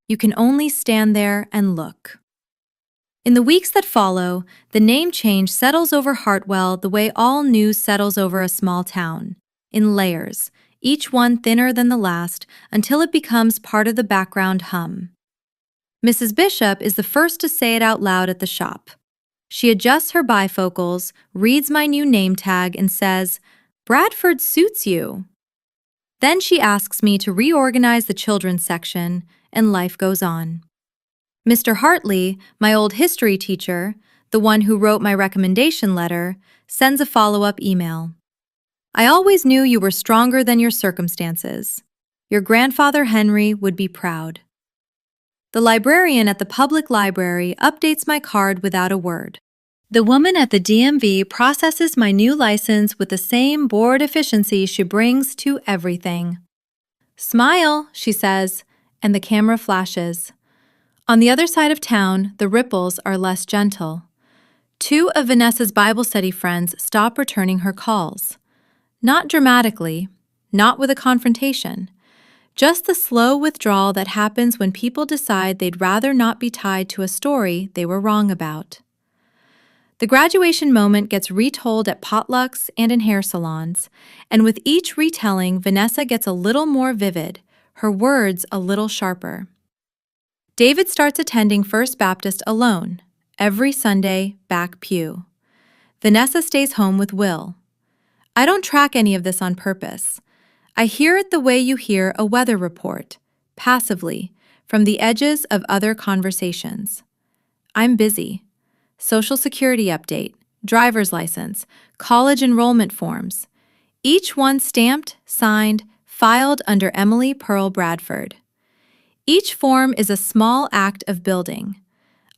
You can only stand there and look. In the weeks that follow, the name change settles over Hartwell the way all news settles over a small town, in layers, each one thinner than the last, until it becomes part of the background hum. Mrs. Bishop is the first to say it out loud at the shop. She adjusts her bifocals, reads my new name tag, and says, "Bradford suits you." Then she asks me to reorganize the children's section, and life goes on. Mr. Hartley, my old history teacher, the one who wrote my recommendation letter, sends a follow-up email. I always knew you were stronger than your circumstances. Your grandfather Henry would be proud. The librarian at the public library updates my card without a word. The woman at the DMV processes my new license with the same bored efficiency she brings to everything. "Smile," she says, and the camera flashes. On the other side of town, the ripples are less gentle. 2 of Vanessa's Bible study friends stop returning her calls. Not dramatically, not with a confrontation. Just the slow withdrawal that happens when people decide they'd rather not be tied to a story they were wrong about. The graduation moment gets retold at potlucks and in hair salons, and with each retelling, Vanessa gets a little more vivid, her words a little sharper. David starts attending First Baptist alone, every Sunday, back pew. Vanessa stays home with Will. I don't track any of this on purpose. I hear it the way you hear a weather report, passively, from the edges of other conversations. I'm busy. Social Security update, driver's license, college enrollment forms. Each one stamped, signed, filed under Emily Pearl Bradford. Each form is a small act of building.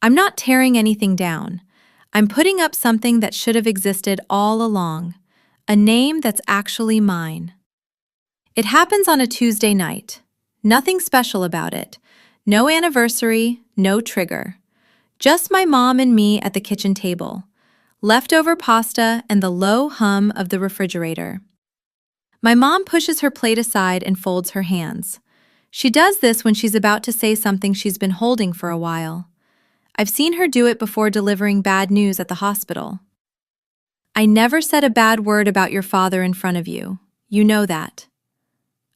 I'm not tearing anything down. I'm putting up something that should have existed all along, a name that's actually mine. It happens on a Tuesday night. Nothing special about it. No anniversary, no trigger. Just my mom and me at the kitchen table. Leftover pasta and the low hum of the refrigerator. My mom pushes her plate aside and folds her hands. She does this when she's about to say something she's been holding for a while. I've seen her do it before delivering bad news at the hospital. "I never said a bad word about your father in front of you. You know that."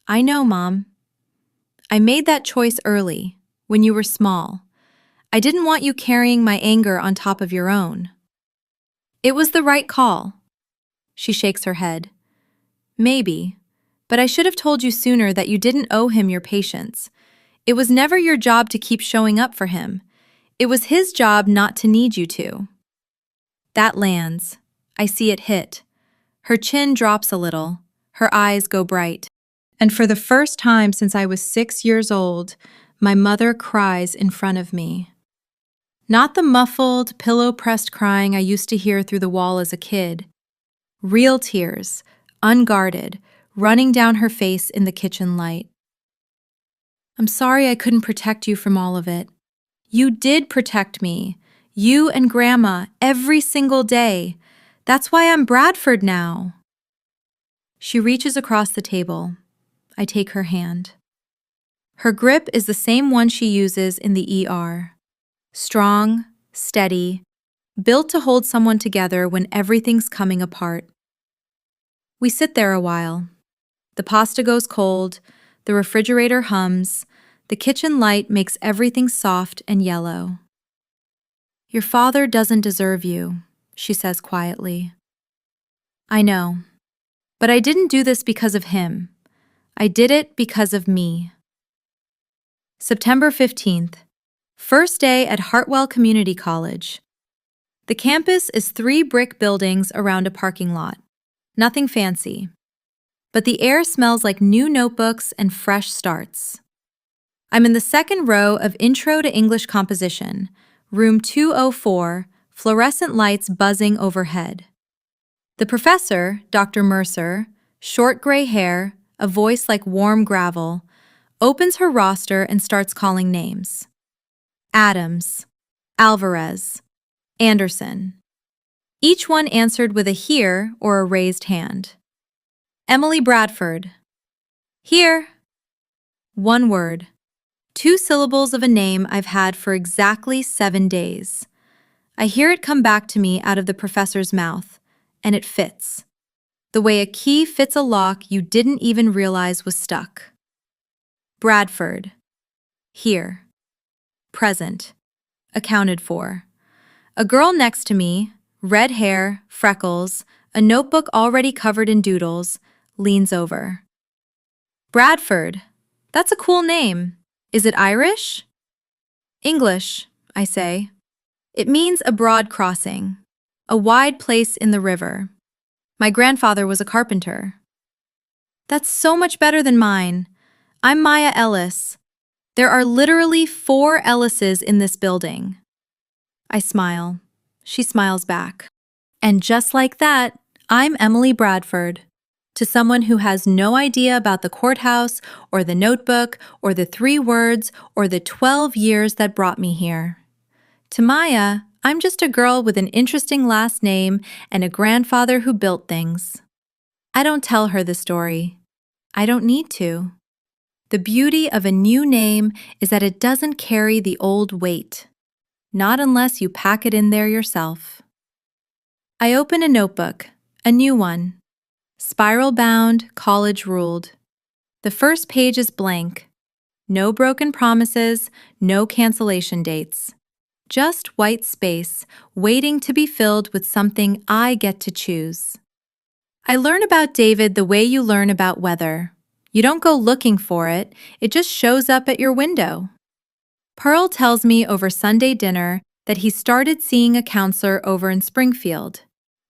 "I know, Mom. I made that choice early, when you were small. I didn't want you carrying my anger on top of your own." "It was the right call." She shakes her head. "Maybe, but I should have told you sooner that you didn't owe him your patience. It was never your job to keep showing up for him. It was his job not to need you to." That lands. I see it hit. Her chin drops a little. Her eyes go bright. And for the first time since I was 6 years old, my mother cries in front of me. Not the muffled, pillow-pressed crying I used to hear through the wall as a kid. Real tears, unguarded, running down her face in the kitchen light. "I'm sorry I couldn't protect you from all of it. You did protect me. You and Grandma, every single day. That's why I'm Bradford now." She reaches across the table. I take her hand. Her grip is the same one she uses in the ER. Strong, steady, built to hold someone together when everything's coming apart. We sit there a while. The pasta goes cold, the refrigerator hums, the kitchen light makes everything soft and yellow. "Your father doesn't deserve you," she says quietly. I know, but I didn't do this because of him. I did it because of me. September 15th, first day at Hartwell Community College. The campus is 3 brick buildings around a parking lot. Nothing fancy. But the air smells like new notebooks and fresh starts. I'm in the second row of Intro to English Composition, room 204, fluorescent lights buzzing overhead. The professor, Dr. Mercer, short gray hair, a voice like warm gravel, opens her roster and starts calling names. Adams, Alvarez, Anderson. Each one answered with a here or a raised hand. Emily Bradford. Here. One word. 2 syllables of a name I've had for exactly 7 days. I hear it come back to me out of the professor's mouth, and it fits. The way a key fits a lock you didn't even realize was stuck. Bradford. Here. Present. Accounted for. A girl next to me, red hair, freckles, a notebook already covered in doodles, leans over. Bradford. That's a cool name. Is it Irish? English, I say. It means a broad crossing, a wide place in the river. My grandfather was a carpenter. That's so much better than mine. I'm Maya Ellis. There are literally 4 Ellises in this building. I smile. She smiles back. And just like that, I'm Emily Bradford. To someone who has no idea about the courthouse, or the notebook, or the 3 words, or the 12 years that brought me here. To Maya, I'm just a girl with an interesting last name and a grandfather who built things. I don't tell her the story. I don't need to. The beauty of a new name is that it doesn't carry the old weight. Not unless you pack it in there yourself. I open a notebook, a new one. Spiral-bound, college-ruled. The first page is blank. No broken promises, no cancellation dates. Just white space, waiting to be filled with something I get to choose. I learn about David the way you learn about weather. You don't go looking for it, it just shows up at your window. Pearl tells me over Sunday dinner that he started seeing a counselor over in Springfield.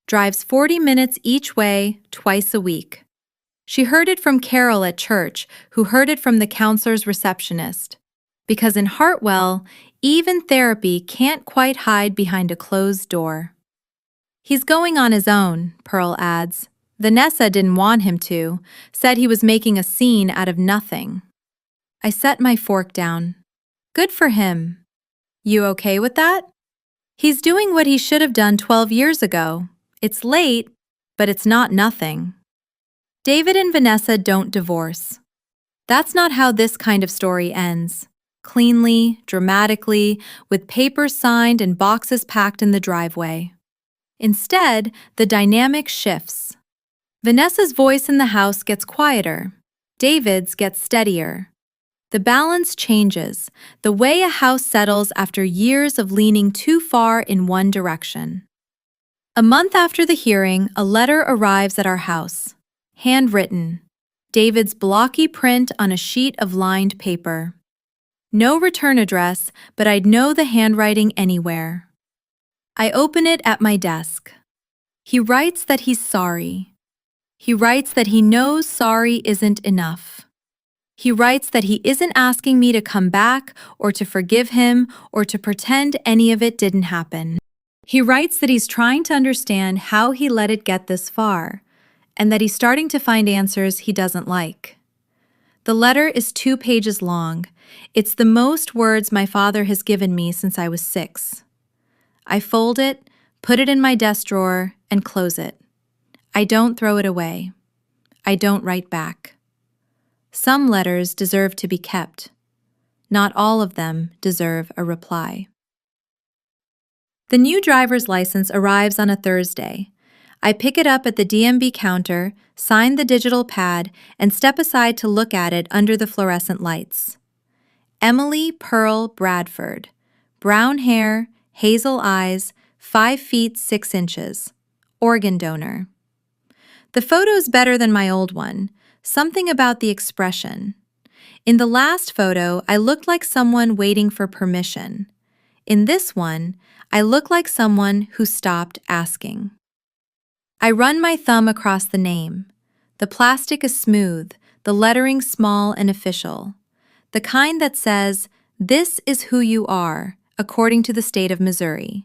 Drives 40 minutes each way, twice a week. She heard it from Carol at church, who heard it from the counselor's receptionist. Because in Hartwell, even therapy can't quite hide behind a closed door. He's going on his own, Pearl adds. Vanessa didn't want him to, said he was making a scene out of nothing. I set my fork down. Good for him. You okay with that? He's doing what he should have done 12 years ago. It's late, but it's not nothing. David and Vanessa don't divorce. That's not how this kind of story ends. Cleanly, dramatically, with papers signed and boxes packed in the driveway. Instead, the dynamic shifts. Vanessa's voice in the house gets quieter. David's gets steadier. The balance changes, the way a house settles after years of leaning too far in one direction. A month after the hearing, a letter arrives at our house. Handwritten. David's blocky print on a sheet of lined paper. No return address, but I'd know the handwriting anywhere. I open it at my desk. He writes that he's sorry. He writes that he knows sorry isn't enough. He writes that he isn't asking me to come back or to forgive him or to pretend any of it didn't happen. He writes that he's trying to understand how he let it get this far, and that he's starting to find answers he doesn't like. The letter is 2 pages long. It's the most words my father has given me since I was 6. I fold it, put it in my desk drawer, and close it. I don't throw it away. I don't write back. Some letters deserve to be kept. Not all of them deserve a reply. The new driver's license arrives on a Thursday. I pick it up at the DMV counter, sign the digital pad, and step aside to look at it under the fluorescent lights. Emily Pearl Bradford. Brown hair, hazel eyes, 5 feet 6 inches. Organ donor. The photo's better than my old one. Something about the expression. In the last photo, I looked like someone waiting for permission. In this one, I look like someone who stopped asking. I run my thumb across the name. The plastic is smooth, the lettering small and official. The kind that says, "This is who you are," according to the state of Missouri.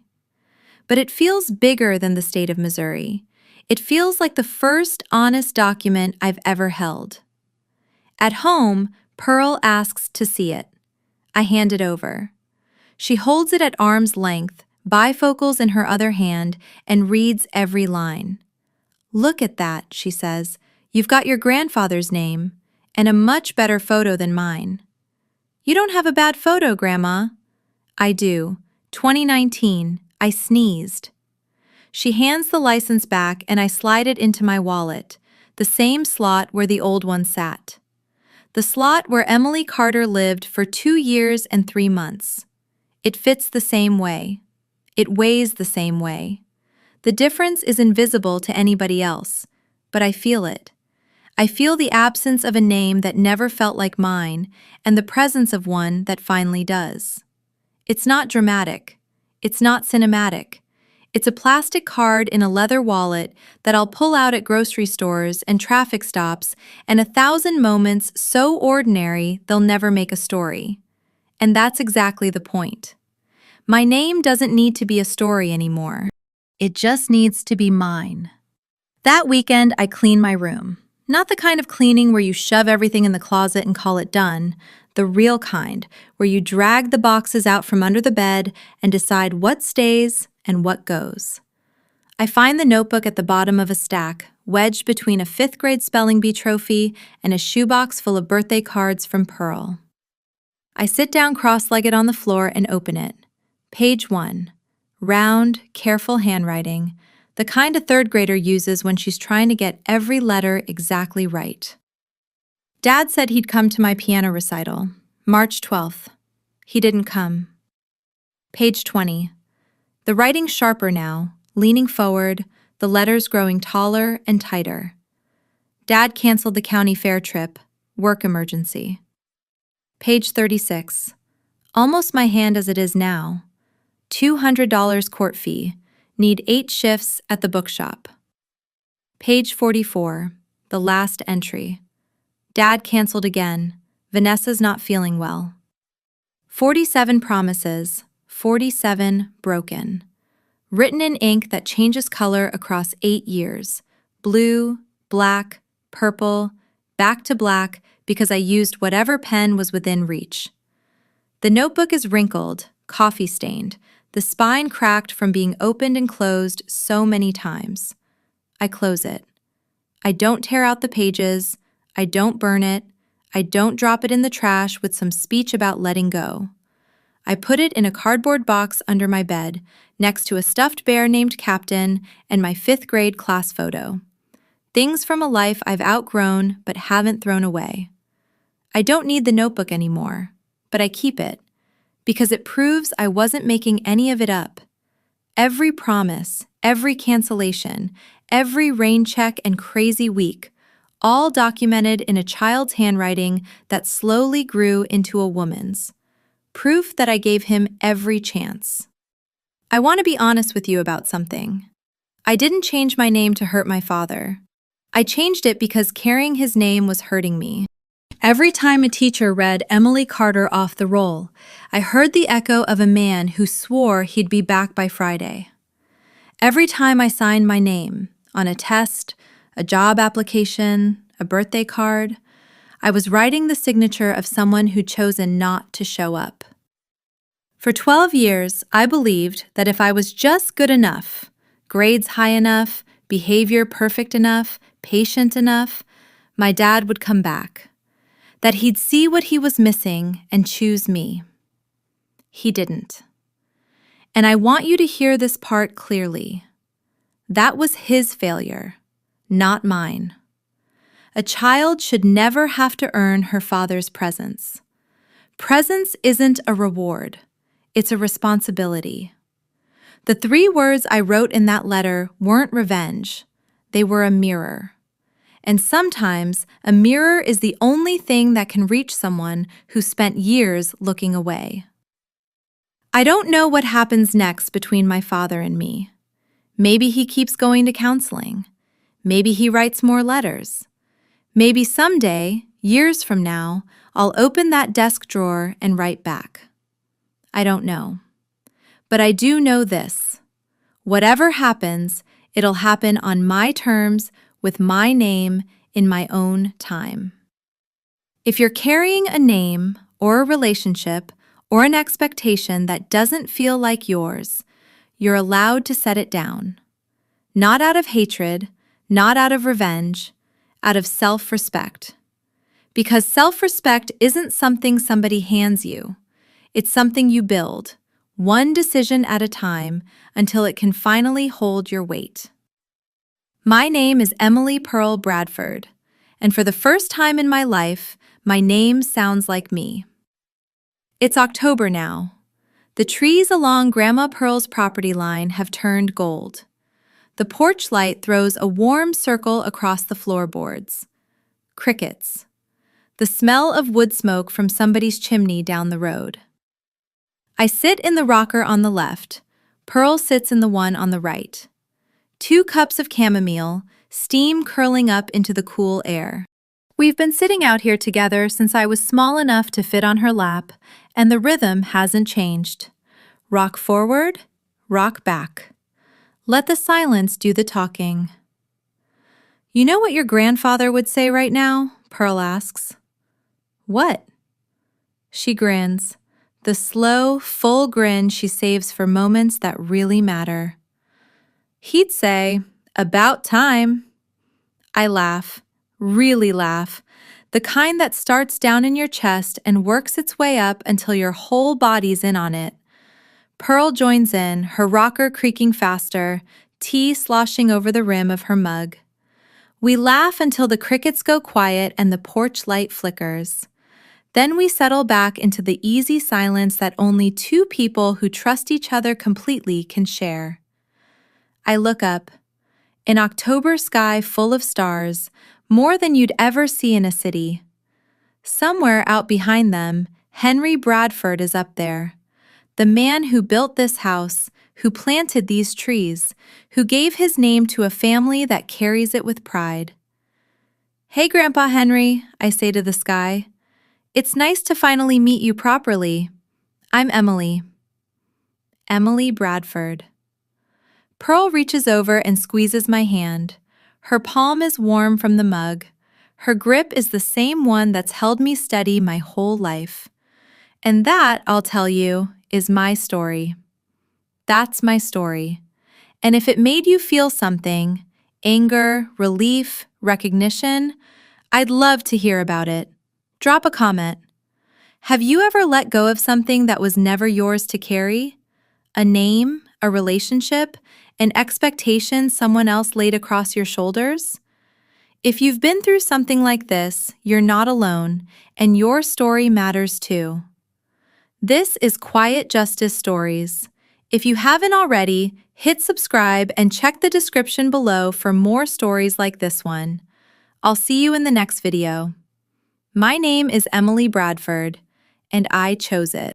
But it feels bigger than the state of Missouri. It feels like the first honest document I've ever held. At home, Pearl asks to see it. I hand it over. She holds it at arm's length, bifocals in her other hand, and reads every line. "Look at that," she says. "You've got your grandfather's name, and a much better photo than mine." "You don't have a bad photo, Grandma." "I do. 2019. I sneezed." She hands the license back and I slide it into my wallet, the same slot where the old one sat. The slot where Emily Carter lived for 2 years and 3 months. It fits the same way. It weighs the same way. The difference is invisible to anybody else, but I feel it. I feel the absence of a name that never felt like mine and the presence of one that finally does. It's not dramatic. It's not cinematic. It's a plastic card in a leather wallet that I'll pull out at grocery stores and traffic stops and 1,000 moments so ordinary they'll never make a story. And that's exactly the point. My name doesn't need to be a story anymore. It just needs to be mine. That weekend, I clean my room. Not the kind of cleaning where you shove everything in the closet and call it done. The real kind, where you drag the boxes out from under the bed and decide what stays and what goes. I find the notebook at the bottom of a stack, wedged between a 5th grade spelling bee trophy and a shoebox full of birthday cards from Pearl. I sit down cross-legged on the floor and open it. Page 1. Round, careful handwriting, the kind a 3rd grader uses when she's trying to get every letter exactly right. Dad said he'd come to my piano recital, March 12th. He didn't come. Page 20. The writing's sharper now, leaning forward, the letters growing taller and tighter. Dad canceled the county fair trip, work emergency. Page 36. Almost my hand as it is now. $200 court fee, need 8 shifts at the bookshop. Page 44. The last entry. Dad canceled again. Vanessa's not feeling well. 47 promises, 47 broken. Written in ink that changes color across 8 years. Blue, black, purple, back to black because I used whatever pen was within reach. The notebook is wrinkled, coffee-stained, the spine cracked from being opened and closed so many times. I close it. I don't tear out the pages. I don't burn it. I don't drop it in the trash with some speech about letting go. I put it in a cardboard box under my bed, next to a stuffed bear named Captain and my 5th grade class photo. Things from a life I've outgrown but haven't thrown away. I don't need the notebook anymore, but I keep it, because it proves I wasn't making any of it up. Every promise, every cancellation, every rain check and crazy week, all documented in a child's handwriting that slowly grew into a woman's. Proof that I gave him every chance. I want to be honest with you about something. I didn't change my name to hurt my father. I changed it because carrying his name was hurting me. Every time a teacher read Emily Carter off the roll, I heard the echo of a man who swore he'd be back by Friday. Every time I signed my name, on a test, a job application, a birthday card, I was writing the signature of someone who'd chosen not to show up. For 12 years, I believed that if I was just good enough, grades high enough, behavior perfect enough, patient enough, my dad would come back. That he'd see what he was missing and choose me. He didn't. And I want you to hear this part clearly. That was his failure, not mine. A child should never have to earn her father's presence. Presence isn't a reward. It's a responsibility. The 3 words I wrote in that letter weren't revenge. They were a mirror. And sometimes, a mirror is the only thing that can reach someone who spent years looking away. I don't know what happens next between my father and me. Maybe he keeps going to counseling. Maybe he writes more letters. Maybe someday, years from now, I'll open that desk drawer and write back. I don't know. But I do know this. Whatever happens, it'll happen on my terms with my name in my own time. If you're carrying a name or a relationship or an expectation that doesn't feel like yours, you're allowed to set it down. Not out of hatred, not out of revenge, out of self-respect. Because self-respect isn't something somebody hands you. It's something you build, one decision at a time, until it can finally hold your weight. My name is Emily Pearl Bradford, and for the first time in my life, my name sounds like me. It's October now. The trees along Grandma Pearl's property line have turned gold. The porch light throws a warm circle across the floorboards. Crickets. The smell of wood smoke from somebody's chimney down the road. I sit in the rocker on the left. Pearl sits in the one on the right. 2 cups of chamomile, steam curling up into the cool air. We've been sitting out here together since I was small enough to fit on her lap, and the rhythm hasn't changed. Rock forward, rock back. Let the silence do the talking. You know what your grandfather would say right now? Pearl asks. What? She grins, the slow, full grin she saves for moments that really matter. He'd say, "About time." I laugh, really laugh, the kind that starts down in your chest and works its way up until your whole body's in on it. Pearl joins in, her rocker creaking faster, tea sloshing over the rim of her mug. We laugh until the crickets go quiet and the porch light flickers. Then we settle back into the easy silence that only 2 people who trust each other completely can share. I look up. An October sky full of stars, more than you'd ever see in a city. Somewhere out behind them, Henry Bradford is up there. The man who built this house, who planted these trees, who gave his name to a family that carries it with pride. "Hey, Grandpa Henry," I say to the sky. "It's nice to finally meet you properly. I'm Emily." Emily Bradford. Pearl reaches over and squeezes my hand. Her palm is warm from the mug. Her grip is the same one that's held me steady my whole life. And that, I'll tell you, is my story. That's my story. And if it made you feel something, anger, relief, recognition, I'd love to hear about it. Drop a comment. Have you ever let go of something that was never yours to carry? A name, a relationship, an expectation someone else laid across your shoulders? If you've been through something like this, you're not alone, and your story matters too. This is Quiet Justice Stories. If you haven't already, hit subscribe and check the description below for more stories like this one. I'll see you in the next video. My name is Emily Bradford, and I chose it.